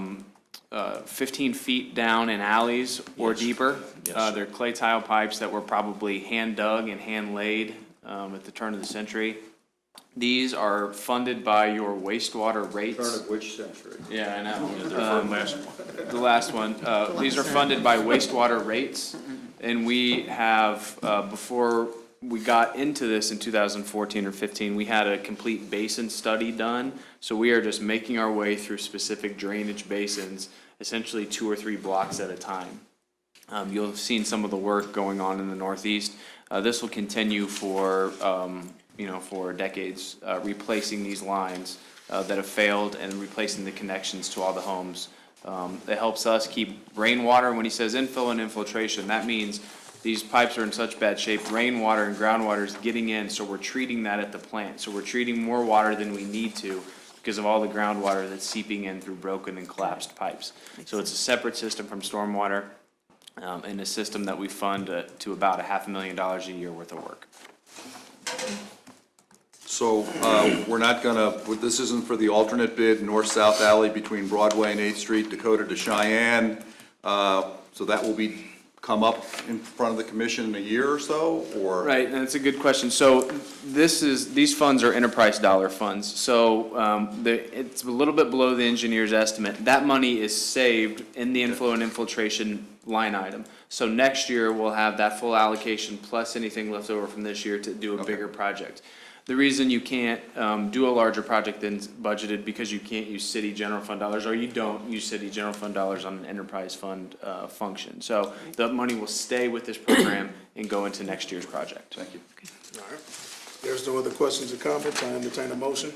R: 15 feet down in alleys or deeper. They're clay tile pipes that were probably hand dug and hand laid at the turn of the century. These are funded by your wastewater rates.
H: Turn of which century?
R: Yeah, I know. The last one. These are funded by wastewater rates, and we have, before we got into this in 2014 or 15, we had a complete basin study done. So we are just making our way through specific drainage basins, essentially 2 or 3 blocks at a time. You'll have seen some of the work going on in the Northeast. This will continue for, for decades, replacing these lines that have failed and replacing the connections to all the homes. It helps us keep rainwater. When he says infill and infiltration, that means these pipes are in such bad shape, rainwater and groundwater is getting in, so we're treating that at the plant. So we're treating more water than we need to because of all the groundwater that's seeping in through broken and collapsed pipes. So it's a separate system from stormwater, and a system that we fund to about $500,000 a year worth of work.
B: So we're not gonna, this isn't for the alternate bid, north-south alley between Broadway and 8th Street, Dakota to Cheyenne. So that will come up in front of the commission in a year or so, or?
R: Right, and it's a good question. So these funds are enterprise dollar funds. So it's a little bit below the engineer's estimate. That money is saved in the inflow and infiltration line item. So next year, we'll have that full allocation plus anything left over from this year to do a bigger project. The reason you can't do a larger project than budgeted because you can't use city general fund dollars, or you don't use city general fund dollars on an enterprise fund function. So the money will stay with this program and go into next year's project.
B: Thank you.
A: All right. There's no other questions or comments. I entertain a motion.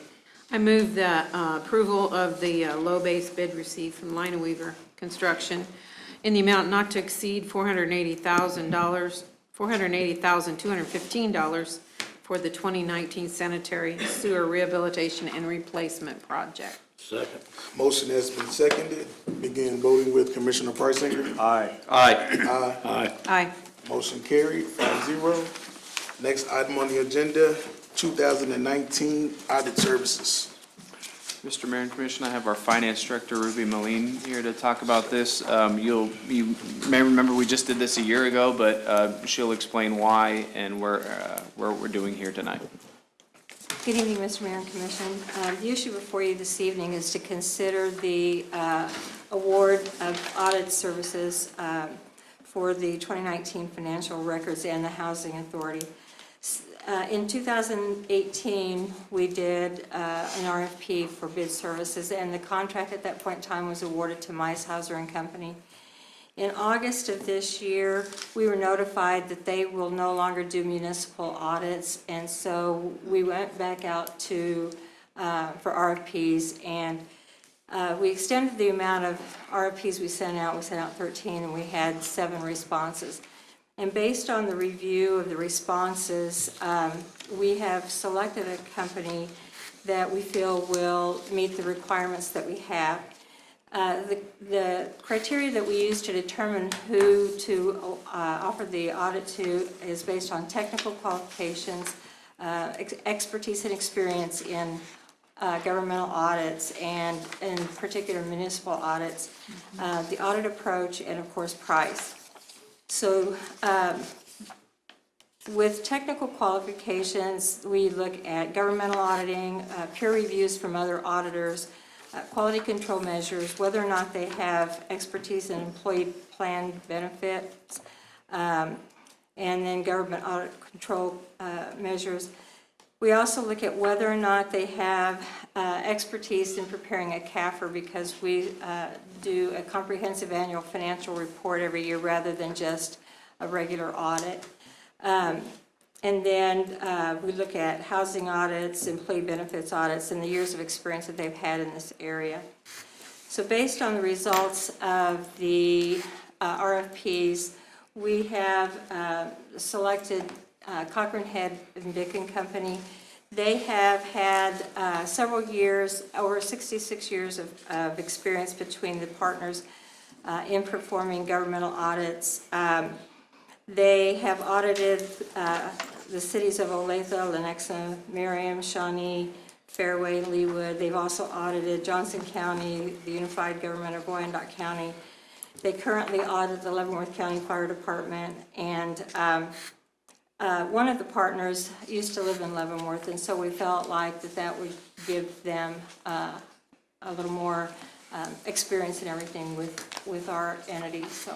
K: I move the approval of the low base bid received from Lina Weaver Construction in the amount not to exceed $480,215 for the 2019 sanitary sewer rehabilitation and replacement project.
J: Second.
A: Motion has been seconded. Begin voting with Commissioner Preisinger.
H: Aye.
B: Aye.
A: Aye.
J: Aye.
K: Aye.
A: Motion carried, 5-0. Next item on the agenda, 2019 audit services.
R: Mr. Mayor and Commission, I have our Finance Director, Ruby Moline, here to talk about this. You may remember we just did this a year ago, but she'll explain why and where we're doing here tonight.
U: Good evening, Mr. Mayor and Commission. The issue before you this evening is to consider the award of audit services for the 2019 financial records and the Housing Authority. In 2018, we did an RFP for bid services, and the contract at that point in time was awarded to Meishauser and Company. In August of this year, we were notified that they will no longer do municipal audits, and so we went back out to for RFPs, and we extended the amount of RFPs we sent out. We sent out 13, and we had 7 responses. And based on the review of the responses, we have selected a company that we feel will meet the requirements that we have. The criteria that we use to determine who to offer the audit to is based on technical qualifications, expertise and experience in governmental audits, and in particular municipal audits, the audit approach, and of course price. So with technical qualifications, we look at governmental auditing, peer reviews from other auditors, quality control measures, whether or not they have expertise in employee plan benefits, and then government audit control measures. We also look at whether or not they have expertise in preparing a CAFR, because we do a comprehensive annual financial report every year rather than just a regular audit. And then we look at housing audits, employee benefits audits, and the years of experience that they've had in this area. So based on the results of the RFPs, we have selected Cochran Head and Dick and Company. They have had several years, over 66 years of experience between the partners in performing governmental audits. They have audited the cities of Olathe, Lenexa, Merriam, Shawnee, Fairway, Leawood. They've also audited Johnson County, the Unified Government of Wyandotte County. They currently audit the Leavenworth County Fire Department, and one of the partners used to live in Leavenworth, and so we felt like that would give them a little more experience and everything with our entity. So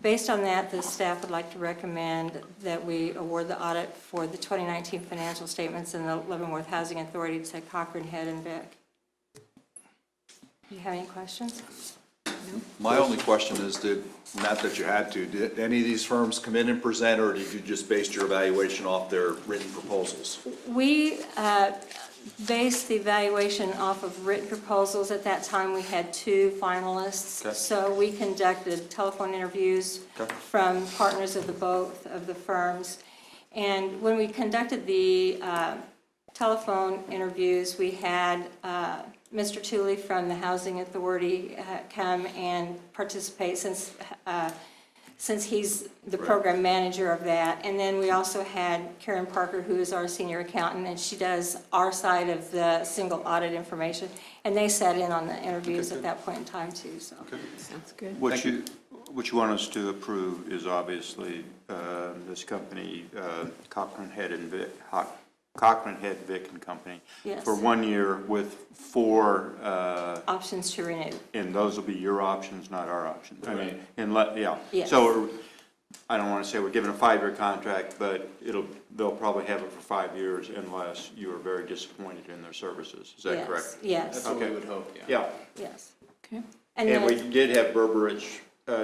U: based on that, the staff would like to recommend that we award the audit for the 2019 financial statements in the Leavenworth Housing Authority to Cochran, Head, and Vic. Do you have any questions? No?
D: My only question is, not that you had to, did any of these firms come in and present, or did you just base your evaluation off their written proposals?
U: We based the evaluation off of written proposals. At that time, we had 2 finalists.
D: Okay.
U: So we conducted telephone interviews from partners of both of the firms. And when we conducted the telephone interviews, we had Mr. Tooley from the Housing Authority come and participate since he's the program manager of that. And then we also had Karen Parker, who is our senior accountant, and she does our side of the single audit information. And they sat in on the interviews at that point in time too, so. Sounds good.
H: What you want us to approve is obviously this company, Cochran Head Vic and Company,
U: Yes.
H: for 1 year with 4
U: options to renew.
H: And those will be your options, not our options. I mean, yeah.
U: Yes.
H: So I don't want to say we're giving a 5-year contract, but they'll probably have it for 5 years unless you are very disappointed in their services. Is that
U: Yes.
H: correct?
U: Yes.
T: That's what we would hope, yeah.
H: Yeah.
U: Yes.
E: Okay.
H: And we did have Berberich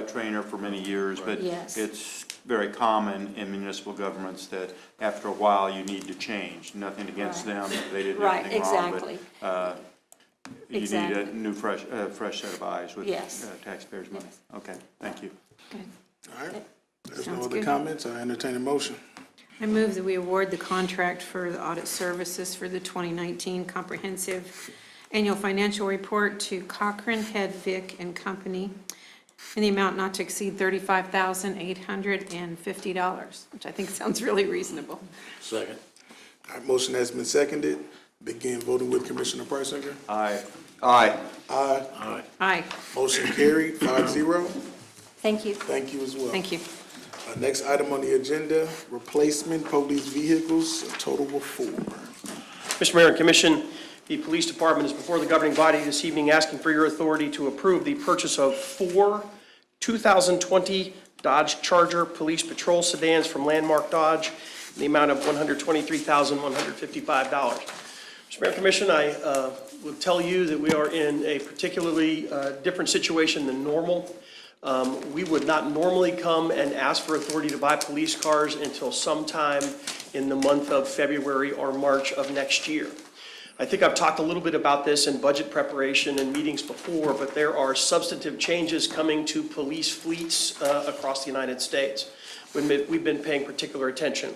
H: trainer for many years, but
U: Yes.
H: it's very common in municipal governments that after a while you need to change. Nothing against them, they didn't do anything wrong, but you need a new fresh set of eyes with taxpayers' money. Okay, thank you.
U: Good.
A: All right, there's no
K: Sounds
A: other
K: good.
A: comments, I entertain a motion.
K: I move that we award the contract for the audit services for the 2019 Comprehensive Annual Financial Report to Cochran, Head, Vic and Company in the amount not to exceed $35,850, which I think sounds really reasonable.
J: Second.
A: All right, motion has been seconded. Begin voting with Commissioner Preisinger.
H: Aye. Aye.
A: Aye.
J: Aye.
K: Aye.
A: Motion carried, 5-0.
U: Thank you.
A: Thank you as well.
K: Thank you.
A: Next item on the agenda, replacement police vehicles, a total of 4.
V: Mr. Mayor and Commission, the Police Department is before the governing body this evening asking for your authority to approve the purchase of 4 2020 Dodge Charger Police Patrol sedans from Landmark Dodge in the amount of $123,155. Mr. Mayor and Commission, I will tell you that we are in a particularly different situation than normal. We would not normally come and ask for authority to buy police cars until sometime in the month of February or March of next year. I think I've talked a little bit about this in budget preparation and meetings before, but there are substantive changes coming to police fleets across the United States. We've been paying particular attention.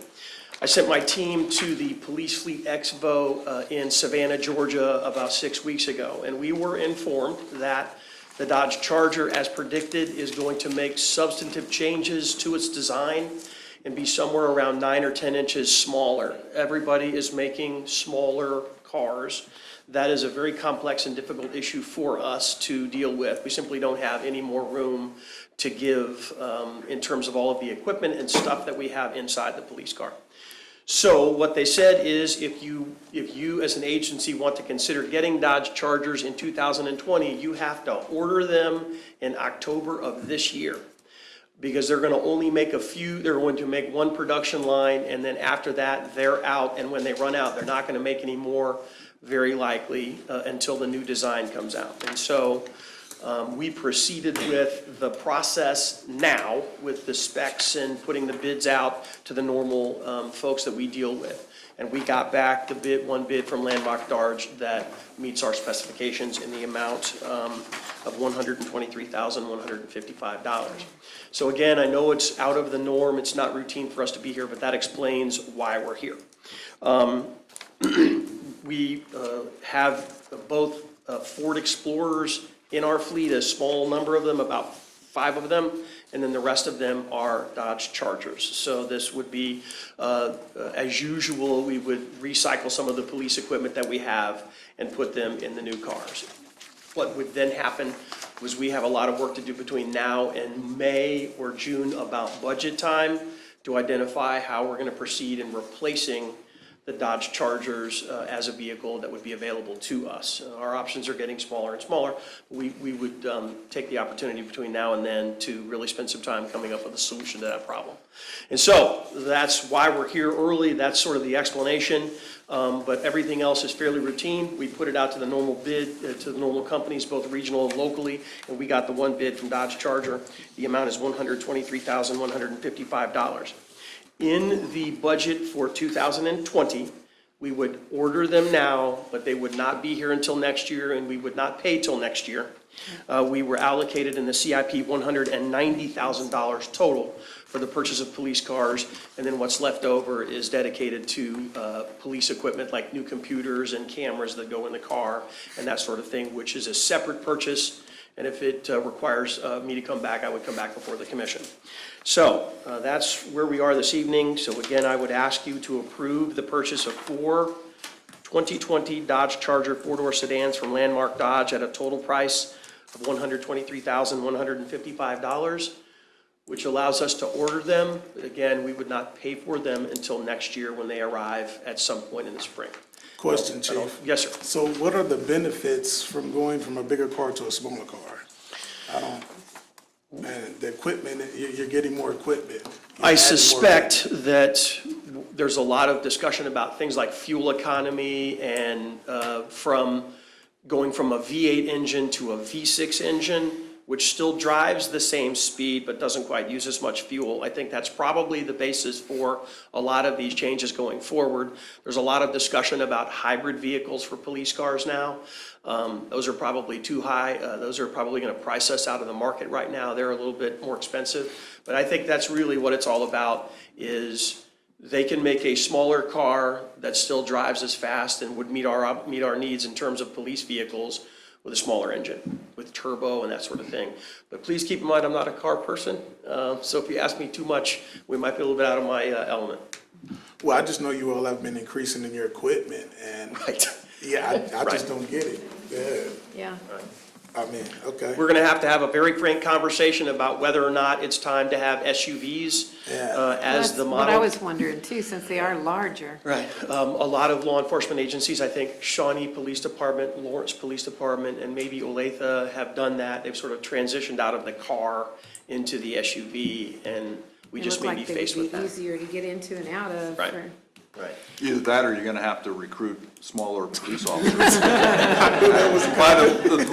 V: I sent my team to the Police Fleet Expo in Savannah, Georgia about 6 weeks ago, and we were informed that the Dodge Charger, as predicted, is going to make substantive changes to its design and be somewhere around 9 or 10 inches smaller. Everybody is making smaller cars. That is a very complex and difficult issue for us to deal with. We simply don't have any more room to give in terms of all of the equipment and stuff that we have inside the police car. So what they said is if you as an agency want to consider getting Dodge Chargers in 2020, you have to order them in October of this year, because they're going to only make they're going to make 1 production line, and then after that they're out, and when they run out they're not going to make any more, very likely, until the new design comes out. And so we proceeded with the process now with the specs and putting the bids out to the normal folks that we deal with. And we got back one bid from Landmark Dodge that meets our specifications in the amount of $123,155. So again, I know it's out of the norm, it's not routine for us to be here, but that explains why we're here. We have both Ford Explorers in our fleet, a small number of them, about 5 of them, and then the rest of them are Dodge Chargers. So this would be, as usual, we would recycle some of the police equipment that we have and put them in the new cars. What would then happen was we have a lot of work to do between now and May or June about budget time to identify how we're going to proceed in replacing the Dodge Chargers as a vehicle that would be available to us. Our options are getting smaller and smaller. We would take the opportunity between now and then to really spend some time coming up with a solution to that problem. And so that's why we're here early. That's sort of the explanation. But everything else is fairly routine. We put it out to the normal bid, to the normal companies, both regional and locally, and we got the one bid from Dodge Charger. The amount is $123,155. In the budget for 2020, we would order them now, but they would not be here until next year, and we would not pay till next year. We were allocated in the CIP $190,000 total for the purchase of police cars, and then what's left over is dedicated to police equipment like new computers and cameras that go in the car and that sort of thing, which is a separate purchase. And if it requires me to come back, I would come back before the commission. So that's where we are this evening. So again, I would ask you to approve the purchase of 4 2020 Dodge Charger 4-door sedans from Landmark Dodge at a total price of $123,155, which allows us to order them. But again, we would not pay for them until next year when they arrive at some point in the spring.
A: Question, Chief.
V: Yes, sir.
A: So what are the benefits from going from a bigger car to a smaller car? And the equipment, you're getting more equipment.
V: I suspect that there's a lot of discussion about things like fuel economy and from going from a V8 engine to a V6 engine, which still drives the same speed but doesn't quite use as much fuel. I think that's probably the basis for a lot of these changes going forward. There's a lot of discussion about hybrid vehicles for police cars now. Those are probably too high. Those are probably going to price us out of the market right now. They're a little bit more expensive. But I think that's really what it's all about, is they can make a smaller car that still drives as fast and would meet our needs in terms of police vehicles with a smaller engine, with turbo and that sort of thing. But please keep in mind, I'm not a car person, so if you ask me too much, we might be a little bit out of my element.
A: Well, I just know you all have been increasing in your equipment, and yeah, I just don't get it.
K: Yeah.
A: I mean, okay.
V: We're gonna have to have a very frank conversation about whether or not it's time to have SUVs as the model.
K: What I was wondering too, since they are larger.
V: Right. A lot of law enforcement agencies, I think Shawnee Police Department, Lawrence Police Department, and maybe Olathe have done that. They've sort of transitioned out of the car into the SUV, and we just may be faced with that.
K: It looked like they would be easier to get into and out of.
V: Right. Right.
D: Either that or you're gonna have to recruit smaller police officers.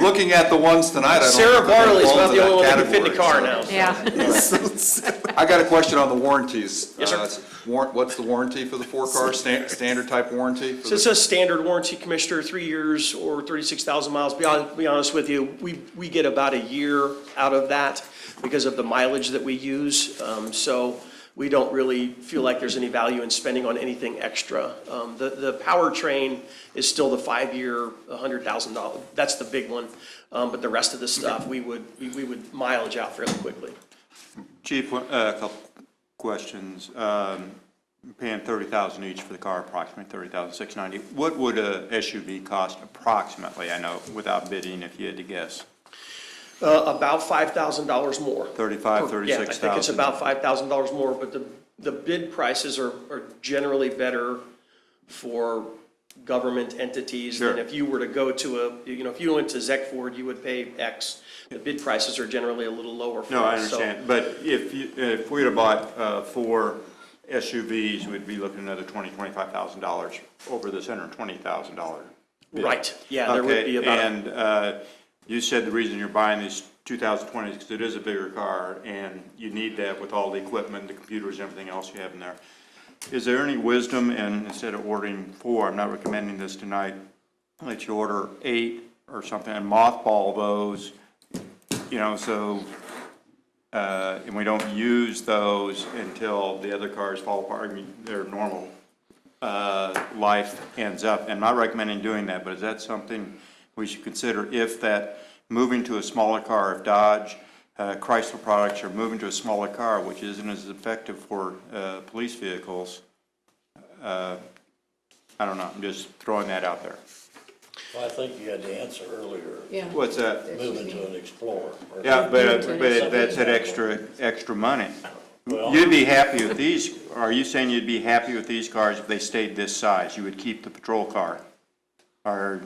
D: Looking at the ones tonight, I don't.
V: Sarah Barley's about the only one that can fit in the car now.
K: Yeah.
D: I got a question on the warranties.
V: Yes, sir.
D: What's the warranty for the 4 cars, standard type warranty?
V: So it's a standard warranty, Commissioner, 3 years or 36,000 miles. Be honest with you, we get about a year out of that because of the mileage that we use. So we don't really feel like there's any value in spending on anything extra. The powertrain is still the 5-year, $100,000. That's the big one. But the rest of the stuff, we would mileage out fairly quickly.
H: Chief, a couple questions. Paying $30,000 each for the car, approximately $30,690. What would a SUV cost approximately? I know without bidding, if you had to guess.
V: About $5,000 more.
H: 35, 36,000.
V: Yeah, I think it's about $5,000 more, but the bid prices are generally better for government entities than if you were to go to if you went to Zech Ford, you would pay X. The bid prices are generally a little lower for us.
H: No, I understand. But if we had bought 4 SUVs, we'd be looking at another $25,000 over this $120,000 bid.
V: Right. Yeah, there would be about.
H: And you said the reason you're buying these 2020s is because it is a bigger car, and you need that with all the equipment, the computers, everything else you have in there. Is there any wisdom in, instead of ordering 4, I'm not recommending this tonight, let you order 8 or something and mothball those, so and we don't use those until the other cars fall apart. I mean, they're normal life ends up. And I'm not recommending doing that, but is that something we should consider if that moving to a smaller car, if Dodge, Chrysler products are moving to a smaller car, which isn't as effective for police vehicles? I don't know, I'm just throwing that out there.
J: Well, I think you had the answer earlier.
U: Yeah.
H: What's that?
J: Moving to an Explorer.
H: Yeah, but that's at extra money. You'd be happy with these, are you saying you'd be happy with these cars if they stayed this size? You would keep the patrol car? Or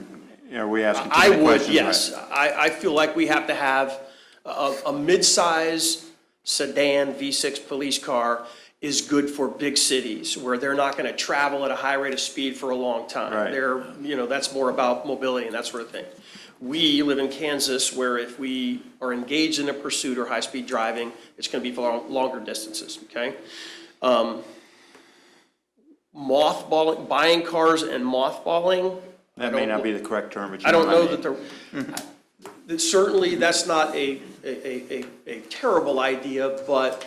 H: are we asking too
V: I
H: many
V: would,
H: questions?
V: yes. I feel like we have to have a mid-size sedan V6 police car is good for big cities where they're not going to travel at a high rate of speed for a long time.
H: Right.
V: They're, that's more about mobility and that sort of thing. We live in Kansas where if we are engaged in a pursuit or high-speed driving, it's going to be for longer distances, okay? Mothballing, buying cars and mothballing.
H: That may not be the correct term, but you
V: I don't know
H: what
V: that certainly that's not a terrible idea, but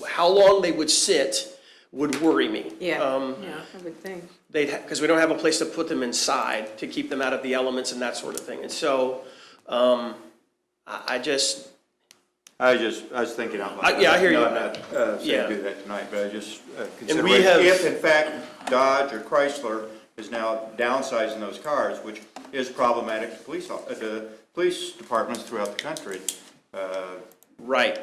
V: how long they would sit would worry me.
K: Yeah, I would think.
V: Because we don't have a place to put them inside to keep them out of the elements and that sort of thing. And so, I
H: was thinking out loud.
V: Yeah, I hear you.
H: I'm not saying do that tonight, but I just consider if in fact Dodge or Chrysler is now downsizing those cars, which is problematic to police departments throughout the country.
V: Right.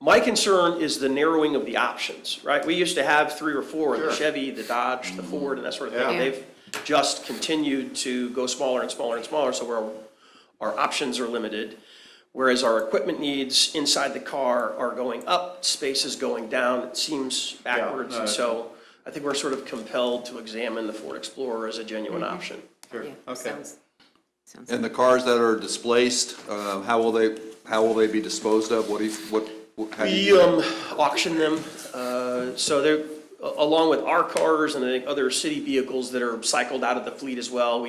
V: My concern is the narrowing of the options, right? We used to have 3 or 4, the Chevy, the Dodge, the Ford, and that sort of thing.
H: Yeah.
V: They've just continued to go smaller and smaller and smaller, so our options are limited. Whereas our equipment needs inside the car are going up, space is going down, it seems backwards. And so I think we're sort of compelled to examine the Ford Explorer as a genuine option.
H: Sure. Okay.
D: And the cars that are displaced, how will they be disposed of? How do you do that?
V: Auction them, so they're, along with our cars and I think other city vehicles that are cycled out of the fleet as well.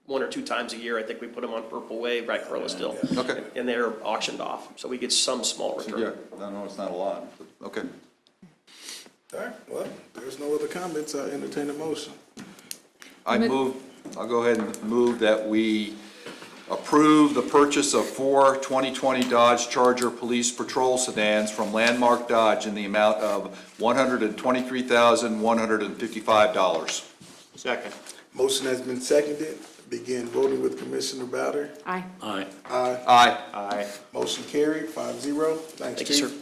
V: 1 or 2 times a year, I think we put them on Purple Wave, right, Carla, still?
D: Okay.
V: And they're auctioned off, so we get some small return.
D: Yeah, I know it's not a lot, but, okay.
A: All right, well, there's no other comments, I entertain a motion.
D: I'll go ahead and move that we approve the purchase of 4 2020 Dodge Charger Police Patrol sedans from Landmark Dodge in the amount of $123,155.
H: Second.
A: Motion has been seconded. Begin voting with Commissioner Bowder.
K: Aye.
J: Aye.
A: Aye.
D: Aye.
H: Aye.
A: Motion carried, 5-0. Thanks,
V: Thank you, sir.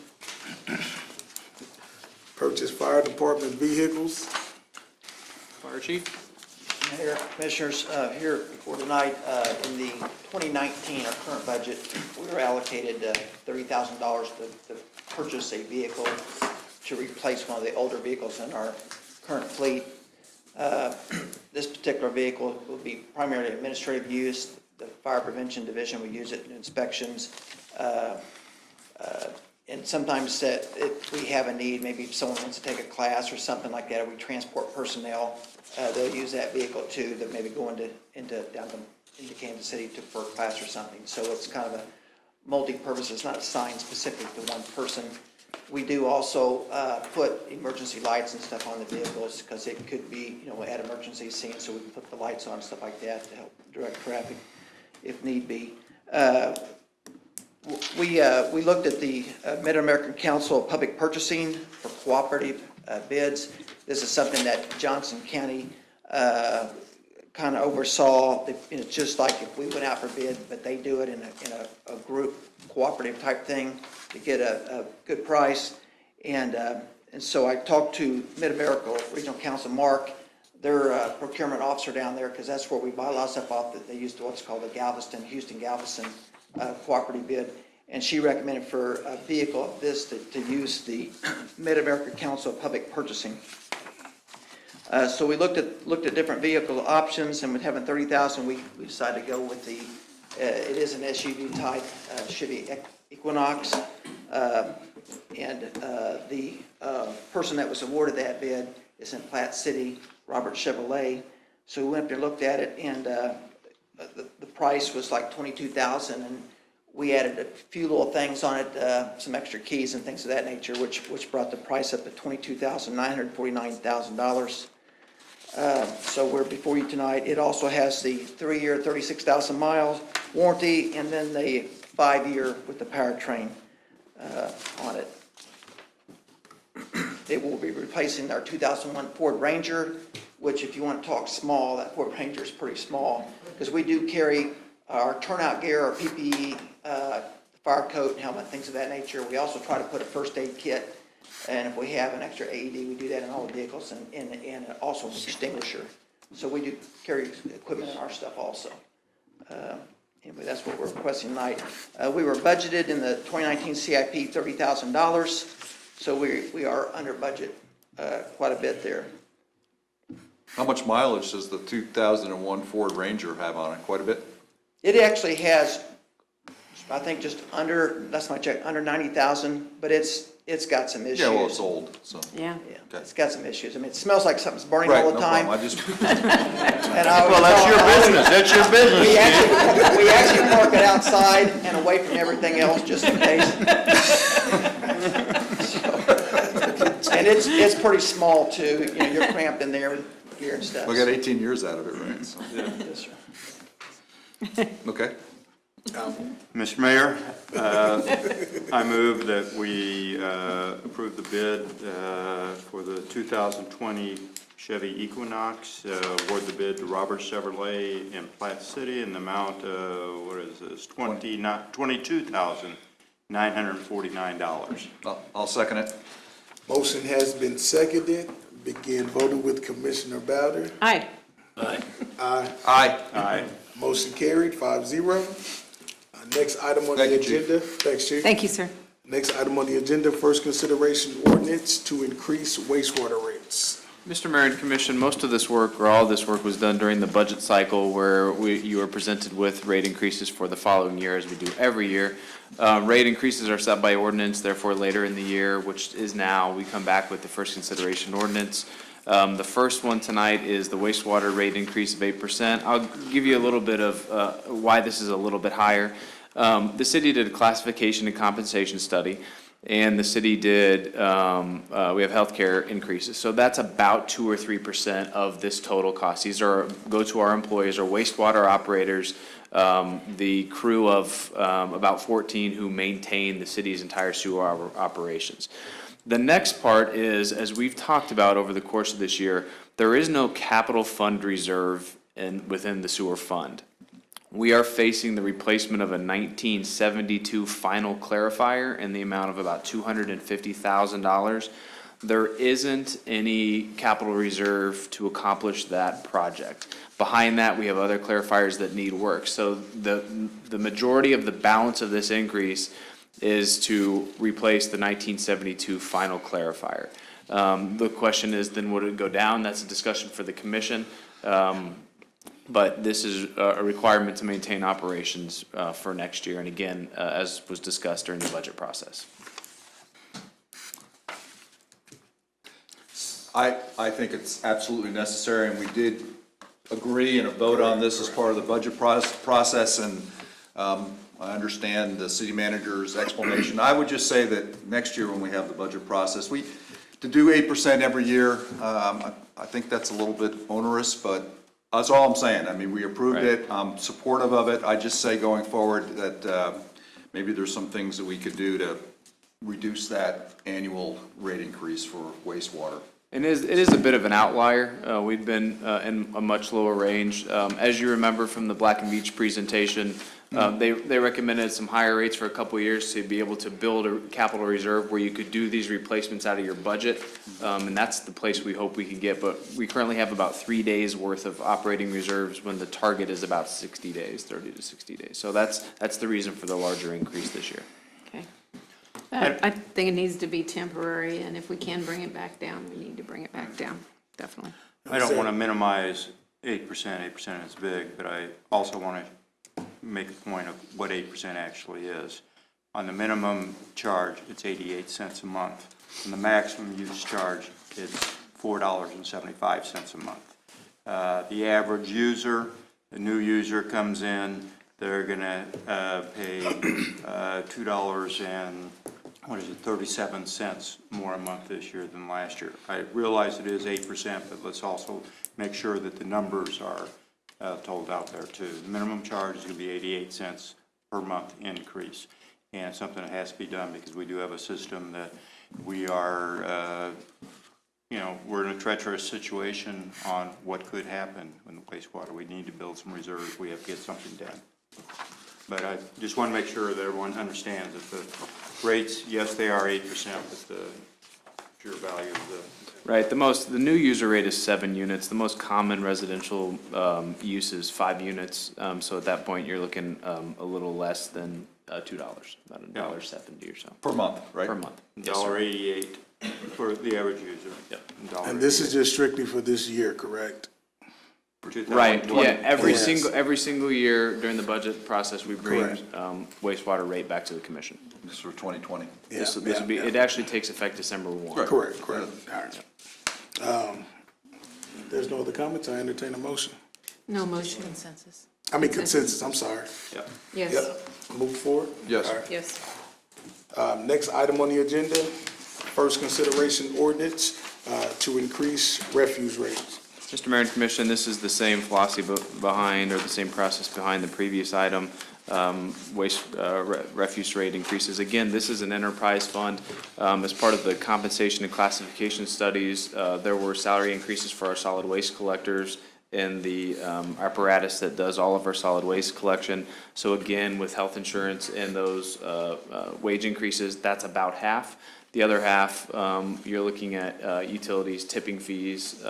A: Chief. Purchase fire department vehicles.
F: Fire Chief. Mayor, Commissioners, here before tonight, in the 2019, our current budget, we were allocated $30,000 to purchase a vehicle to replace one of the older vehicles in our current fleet. This particular vehicle will be primarily administrative use. The Fire Prevention Division will use it in inspections. And sometimes if we have a need, maybe if someone wants to take a class or something like that, or we transport personnel, they'll use that vehicle too, that maybe go into Kansas City for a class or something. So it's kind of a multi-purpose. It's not assigned specific to one person. We do also put emergency lights and stuff on the vehicles because it could be, at emergency scenes, so we can put the lights on, stuff like that to help direct traffic if need be. We looked at the Mid-American Council of Public Purchasing for cooperative bids. This is something that Johnson County kind of oversaw. It's just like if we went out for bid, but they do it in a group cooperative type thing to get a good price. And so I talked to Mid-America Regional Council, Mark, their procurement officer down there, because that's where we buy a lot of stuff off. That they used what's called the Houston-Galveston cooperative bid. And she recommended for a vehicle of this to use the Mid-America Council of Public Purchasing. So we looked at different vehicle options, and with having $30,000, we decided to go with the, it is an SUV type Chevy Equinox. And the person that was awarded that bid is in Platte City, Robert Chevrolet. So we went up there, looked at it, and the price was like $22,000, and we added a few little things on it, some extra keys and things of that nature, which brought the price up to $22,949,000. So we're before you tonight. It also has the 3-year, 36,000 miles warranty, and then the 5-year with the powertrain on it. It will be replacing our 2001 Ford Ranger, which if you want to talk small, that Ford Ranger is pretty small, because we do carry our turnout gear, our PPE, fire coat, helmet, things of that nature. We also try to put a first aid kit, and if we have an extra AED, we do that in all the vehicles, and also an extinguisher. So we do carry equipment in our stuff also. Anyway, that's what we're requesting tonight. We were budgeted in the 2019 CIP $30,000, so we are under budget quite a bit there.
D: How much mileage does the 2001 Ford Ranger have on it? Quite a bit?
F: It actually has, I think, just under, that's my check, under 90,000, but it's got some issues.
D: Yeah, well, it's old, so.
K: Yeah.
F: Yeah, it's got some issues. I mean, it smells like something's burning
D: Right,
F: all the
D: no
F: time.
D: problem. I just,
H: Well, that's your business, that's your business.
F: We actually park it outside and away from everything else, just in case. And it's pretty small too, you know, you're cramped in there with gear and stuff.
D: we got 18 years out of it, right? So,
F: Yes, sir.
D: okay.
H: Mr. Mayor, I move that we approve the bid for the 2020 Chevy Equinox, award the bid to Robert Chevrolet in Platte City in the amount of, what is this, $22,949.
D: I'll second it.
A: Motion has been seconded. Begin voting with Commissioner Bowder.
K: Aye.
A: Aye.
D: Aye.
H: Aye.
A: Motion carried, 5-0. Next item on the
D: Thank you,
A: agenda. Thanks, Chief.
K: Thank you, sir.
A: Next item on the agenda, first consideration ordinance to increase wastewater rates.
R: Mr. Mayor and Commission, most of this work, or all of this work, was done during the budget cycle where you were presented with rate increases for the following year, as we do every year. Rate increases are set by ordinance, therefore later in the year, which is now, we come back with the first consideration ordinance. The first one tonight is the wastewater rate increase of 8%. I'll give you a little bit of why this is a little bit higher. The city did a classification and compensation study, and the city did, we have healthcare increases. So that's about 2 or 3% of this total cost. These go to our employees, our wastewater operators, the crew of about 14 who maintain the city's entire sewer operations. The next part is, as we've talked about over the course of this year, there is no capital fund reserve within the sewer fund. We are facing the replacement of a 1972 final clarifier in the amount of about $250,000. There isn't any capital reserve to accomplish that project. Behind that, we have other clarifiers that need work. So the majority of the balance of this increase is to replace the 1972 final clarifier. The question is, then would it go down? That's a discussion for the commission. But this is a requirement to maintain operations for next year, and again, as was discussed during the budget process.
D: I think it's absolutely necessary, and we did agree and a vote on this as part of the budget process, and I understand the city manager's explanation. I would just say that next year when we have the budget process, to do 8% every year, I think that's a little bit onerous, but that's all I'm saying. I mean, we approved it, I'm supportive of it. I just say going forward that maybe there's some things that we could do to reduce that annual rate increase for wastewater.
R: And it is a bit of an outlier. We've been in a much lower range. As you remember from the Black and Beach presentation, they recommended some higher rates for a couple of years to be able to build a capital reserve where you could do these replacements out of your budget. And that's the place we hope we can get. But we currently have about 3 days worth of operating reserves when the target is about 60 days, 30 to 60 days. So that's the reason for the larger increase this year.
K: Okay. I think it needs to be temporary, and if we can bring it back down, we need to bring it back down, definitely.
H: I don't want to minimize 8%. 8% is big, but I also want to make a point of what 8% actually is. On the minimum charge, it's 88 cents a month. On the maximum use charge, it's $4.75 a month. The average user, the new user comes in, they're going to pay $2.50 what is it, 37 cents more a month this year than last year. I realize it is 8%, but let's also make sure that the numbers are told out there too. The minimum charge is going to be 88 cents per month increase. And it's something that has to be done because we do have a system that we are, we're in a treacherous situation on what could happen in the wastewater. We need to build some reserves. We have to get something done. But I just want to make sure that everyone understands that the rates, yes, they are 8%, but the pure value of the...
R: Right, the new user rate is 7 units. The most common residential use is 5 units. So at that point, you're looking a little less than $2, about $1.70 or so.
D: Per month, right?
R: Per month. Yes, sir.
H: $1.88 for the average user.
R: Yep.
A: And this is just strictly for this year, correct?
R: Right, yeah, every single year during the budget process, we bring wastewater rate back to the commission.
D: This is for 2020.
R: This would be, it actually takes effect December 1.
A: Correct. All right. There's no other comments. I entertain a motion.
K: No motion.
M: Consensus.
A: I mean consensus, I'm sorry.
H: Yep.
K: Yes.
A: Yep. Move forward?
D: Yes.
A: All right.
K: Yes.
A: Next item on the agenda, first consideration ordinance to increase refuse rates.
R: Mr. Mayor and Commission, this is the same philosophy behind, or the same process behind the previous item, refuse rate increases. Again, this is an enterprise fund. As part of the compensation and classification studies, there were salary increases for our solid waste collectors and the apparatus that does all of our solid waste collection. So again, with health insurance and those wage increases, that's about half. The other half, you're looking at utilities, tipping fees,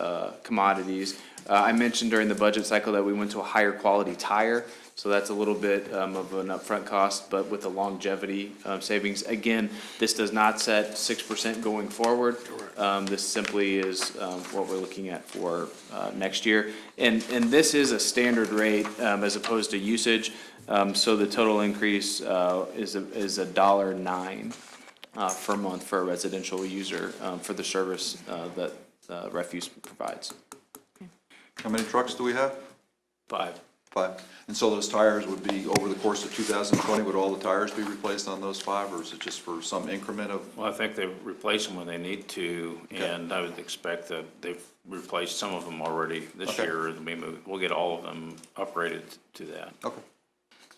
R: commodities. I mentioned during the budget cycle that we went to a higher quality tire, so that's a little bit of an upfront cost, but with the longevity savings. Again, this does not set 6% going forward. This simply is what we're looking at for next year. And this is a standard rate as opposed to usage, so the total increase is $1.09. Per month for a residential user for the service that refuse provides.
D: How many trucks do we have?
R: 5.
D: 5. And so those tires would be, over the course of 2020, would all the tires be replaced on those 5, or is it just for some increment of?
J: Well, I think they replace them when they need to, and I would expect that they've replaced some of them already this year. We'll get all of them upgraded to that.
D: Okay.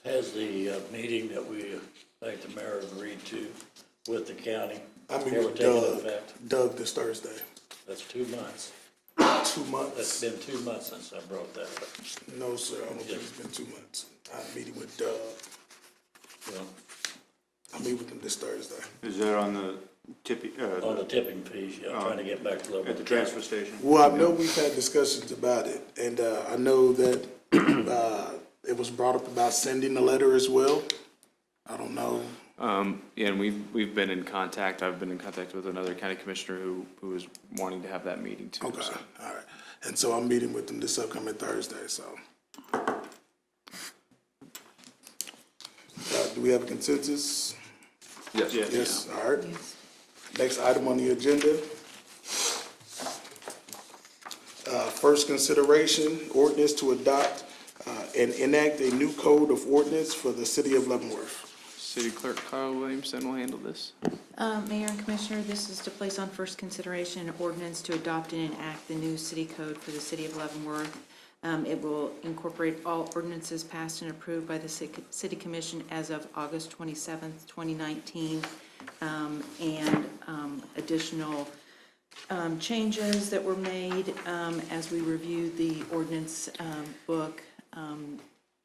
J: Has the meeting that I think the mayor agreed to with the county
A: I mean,
J: ever
A: with
J: taken
A: Doug.
J: effect?
A: Doug this Thursday.
J: That's 2 months.
A: 2 months.
J: That's been 2 months since I brought that up.
A: No, sir, I don't think it's been 2 months. I'm meeting with Doug.
J: Well,
A: I'll meet with him this Thursday.
H: Is that on the tipping?
J: on the tipping fees, trying to get back to level.
H: At the transfer station?
A: Well, I know we've had discussions about it, and I know that it was brought up about sending a letter as well. I don't know.
R: Yeah, and we've been in contact. I've been in contact with another county commissioner who is wanting to have that meeting too.
A: Okay,
R: So.
A: all right. And so I'm meeting with them this upcoming Thursday, so. Do we have a consensus?
D: Yes.
A: Yes, all right. Next item on the agenda. First consideration, ordinance to adopt and enact a new code of ordinance for the city of Leavenworth.
R: City Clerk Kyle Williamson will handle this.
I: Mayor and Commissioner, this is to place on first consideration an ordinance to adopt and enact the new city code for the city of Leavenworth. It will incorporate all ordinances passed and approved by the City Commission as of August 27th, 2019, and additional changes that were made as we reviewed the ordinance book,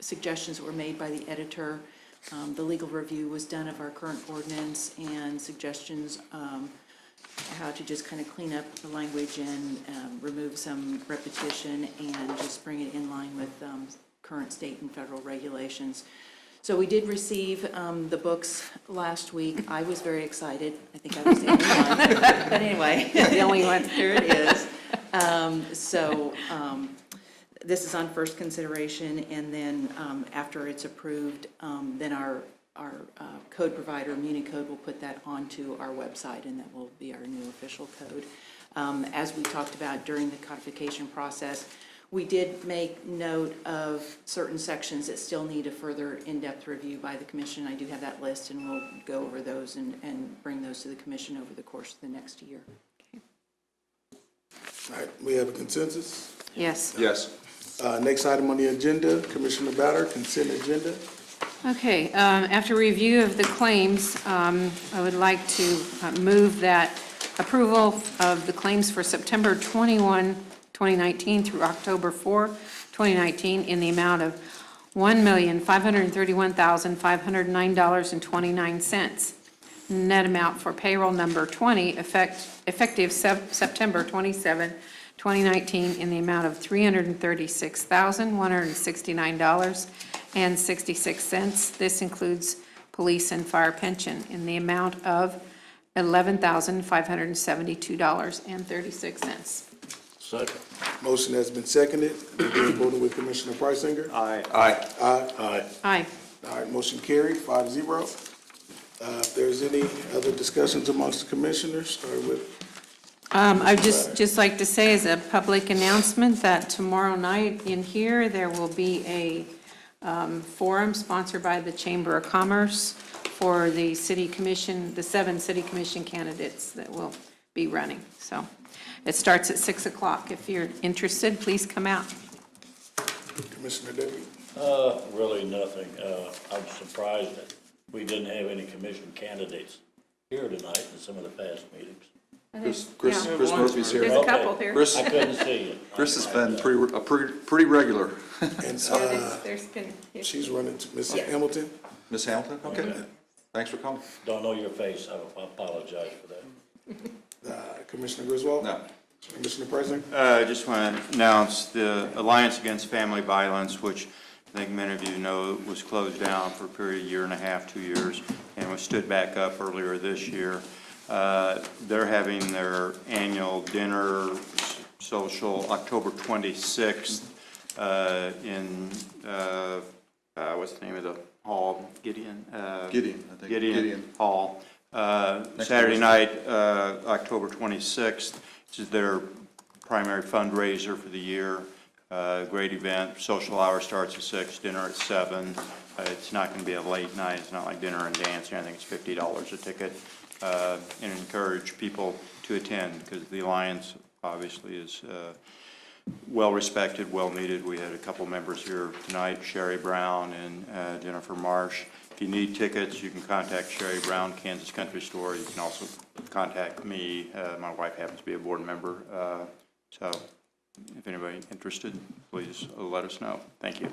I: suggestions that were made by the editor. The legal review was done of our current ordinance and suggestions how to just kind of clean up the language and remove some repetition and just bring it in line with current state and federal regulations. So we did receive the books last week. I was very excited. I think I was the only one. But anyway.
K: The only one.
I: Here it is. This is on first consideration, and then after it's approved, then our code provider, MuniCode, will put that onto our website, and that will be our new official code. As we talked about during the codification process, We did make note of certain sections that still need a further in-depth review by the commission. I do have that list, and we'll go over those and bring those to the commission over the course of the next year.
A: All right, we have a consensus?
K: Yes.
D: Yes.
A: Next item on the agenda, Commissioner Batter, consent agenda.
K: Okay, after review of the claims, I would like to move that approval of the claims for September 21, 2019 through October 4, 2019 in the amount of $1,531,509.29. Net amount for payroll number 20, effective September 27, 2019 in the amount of $336,169.66. This includes police and fire pension in the amount of $11,572.36.
A: Second. Motion has been seconded. We're voting with Commissioner Preisinger.
H: Aye.
A: Aye. Aye.
K: Aye.
A: All right, motion carried, 5-0. If there's any other discussions amongst the commissioners, start with.
K: I'd just like to say as a public announcement that tomorrow night in here, there will be a forum sponsored by the Chamber of Commerce for the city commission, the 7 city commission candidates that will be running. So it starts at 6 o'clock. If you're interested, please come out.
A: Commissioner Daly.
C: Really nothing. I'm surprised that we didn't have any commission candidates here tonight in some of the past meetings.
D: Chris Murphy's here.
K: There's a couple here.
D: Chris,
C: I couldn't see you.
D: Chris has been pretty regular.
A: And
K: There's been.
A: she's running to Ms. Hamilton.
D: Ms. Hamilton, okay. Thanks for coming.
C: Don't know your face. I apologize for that.
A: Commissioner Griswold?
D: No.
A: Commissioner Preisinger?
H: I just want to announce the Alliance Against Family Violence, which I think many of you know was closed down for a period of 1.5 years, 2 years, and was stood back up earlier this year. They're having their annual dinner social October 26th in, what's the name of the hall? Gideon?
D: Gideon, I think.
H: Gideon Hall. Saturday night, October 26th. This is their primary fundraiser for the year. Great event. Social hour starts at 6, dinner at 7. It's not going to be a late night. It's not like dinner and dance. I think it's $50 a ticket. And encourage people to attend because the Alliance obviously is well respected, well needed. We had a couple members here tonight, Sherry Brown and Jennifer Marsh. If you need tickets, you can contact Sherry Brown, Kansas Country Store. You can also contact me. My wife happens to be a board member. So if anybody interested, please let us know. Thank you.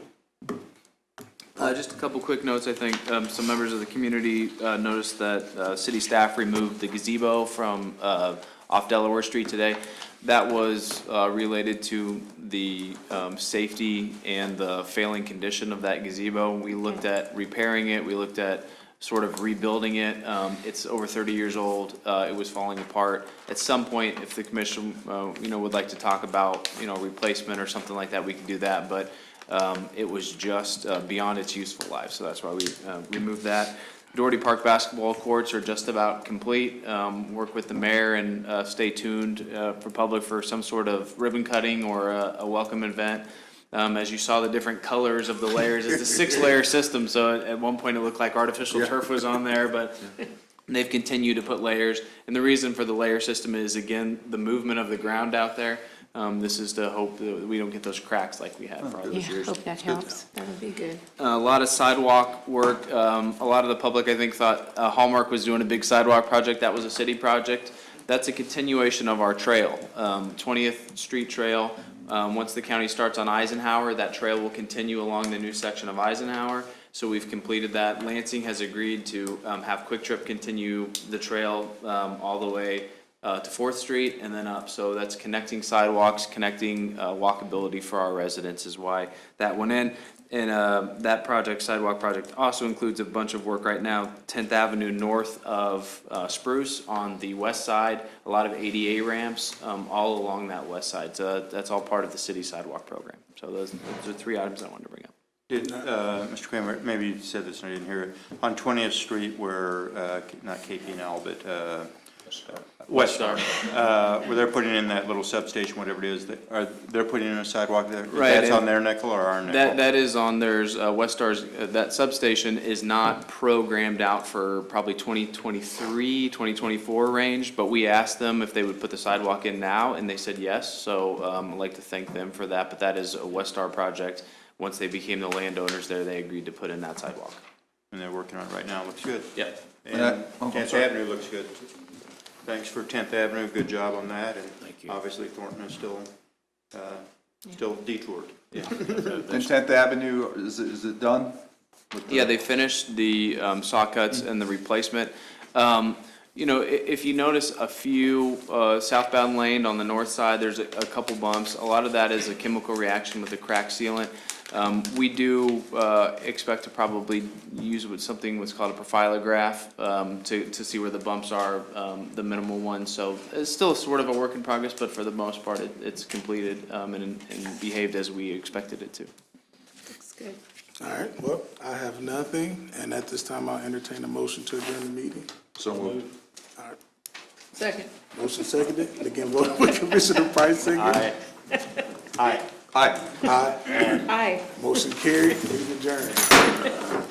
R: Just a couple quick notes. I think some members of the community noticed that city staff removed the gazebo from off Delaware Street today. That was related to the safety and the failing condition of that gazebo. We looked at repairing it. We looked at sort of rebuilding it. It's over 30 years old. It was falling apart. At some point, if the commission would like to talk about replacement or something like that, we can do that. But it was just beyond its useful life, so that's why we removed that. Doherty Park basketball courts are just about complete. Work with the mayor and stay tuned for public for some sort of ribbon cutting or a welcome event. As you saw the different colors of the layers, it's a 6-layer system, so at one point it looked like artificial turf was on there, but they've continued to put layers. And the reason for the layer system is, again, the movement of the ground out there. This is to hope that we don't get those cracks like we had for all those years.
K: Hope that helps. That would be good.
R: A lot of sidewalk work. A lot of the public, I think, thought Hallmark was doing a big sidewalk project. That was a city project. That's a continuation of our trail, 20th Street Trail. Once the county starts on Eisenhower, that trail will continue along the new section of Eisenhower. So we've completed that. Lansing has agreed to have Quick Trip continue the trail all the way to 4th Street and then up. So that's connecting sidewalks, connecting walkability for our residents is why that went in. And that project, sidewalk project, also includes a bunch of work right now. 10th Avenue north of Spruce on the west side, a lot of ADA ramps all along that west side. So that's all part of the city sidewalk program. So those are 3 items I wanted to bring up.
H: Mr. Kramer, maybe you said this and I didn't hear it. On 20th Street where, not KP&L, but Westar, where they're putting in that little substation, whatever it is, they're putting in a sidewalk there?
R: Right,
H: That's on
R: and
H: their nickel or our nickel?
R: That is on theirs. Westar's, that substation is not programmed out for probably 2023, 2024 range, but we asked them if they would put the sidewalk in now, and they said yes. So I'd like to thank them for that, but that is a Westar project. Once they became the landowners there, they agreed to put in that sidewalk.
H: And they're working on it right now, looks good.
R: Yep.
H: And 10th Avenue looks good. Thanks for 10th Avenue, good job on that, and obviously Thornton is still detoured.
D: And 10th Avenue, is it done?
R: Yeah, they finished the saw cuts and the replacement. You know, if you notice a few southbound lane on the north side, there's a couple bumps. A lot of that is a chemical reaction with the crack sealant. We do expect to probably use something what's called a profilograph to see where the bumps are, the minimal ones. So it's still sort of a work in progress, but for the most part, it's completed and behaved as we expected it to.
K: Looks good.
A: All right, well, I have nothing, and at this time, I'll entertain a motion to adjourn the meeting.
D: So moved.
A: All right,
E: Second.
A: motion seconded, and again, voted with Commissioner Price Singer.
H: Aye. Aye.
A: Aye.
K: Aye.
A: Motion carried, meeting adjourned.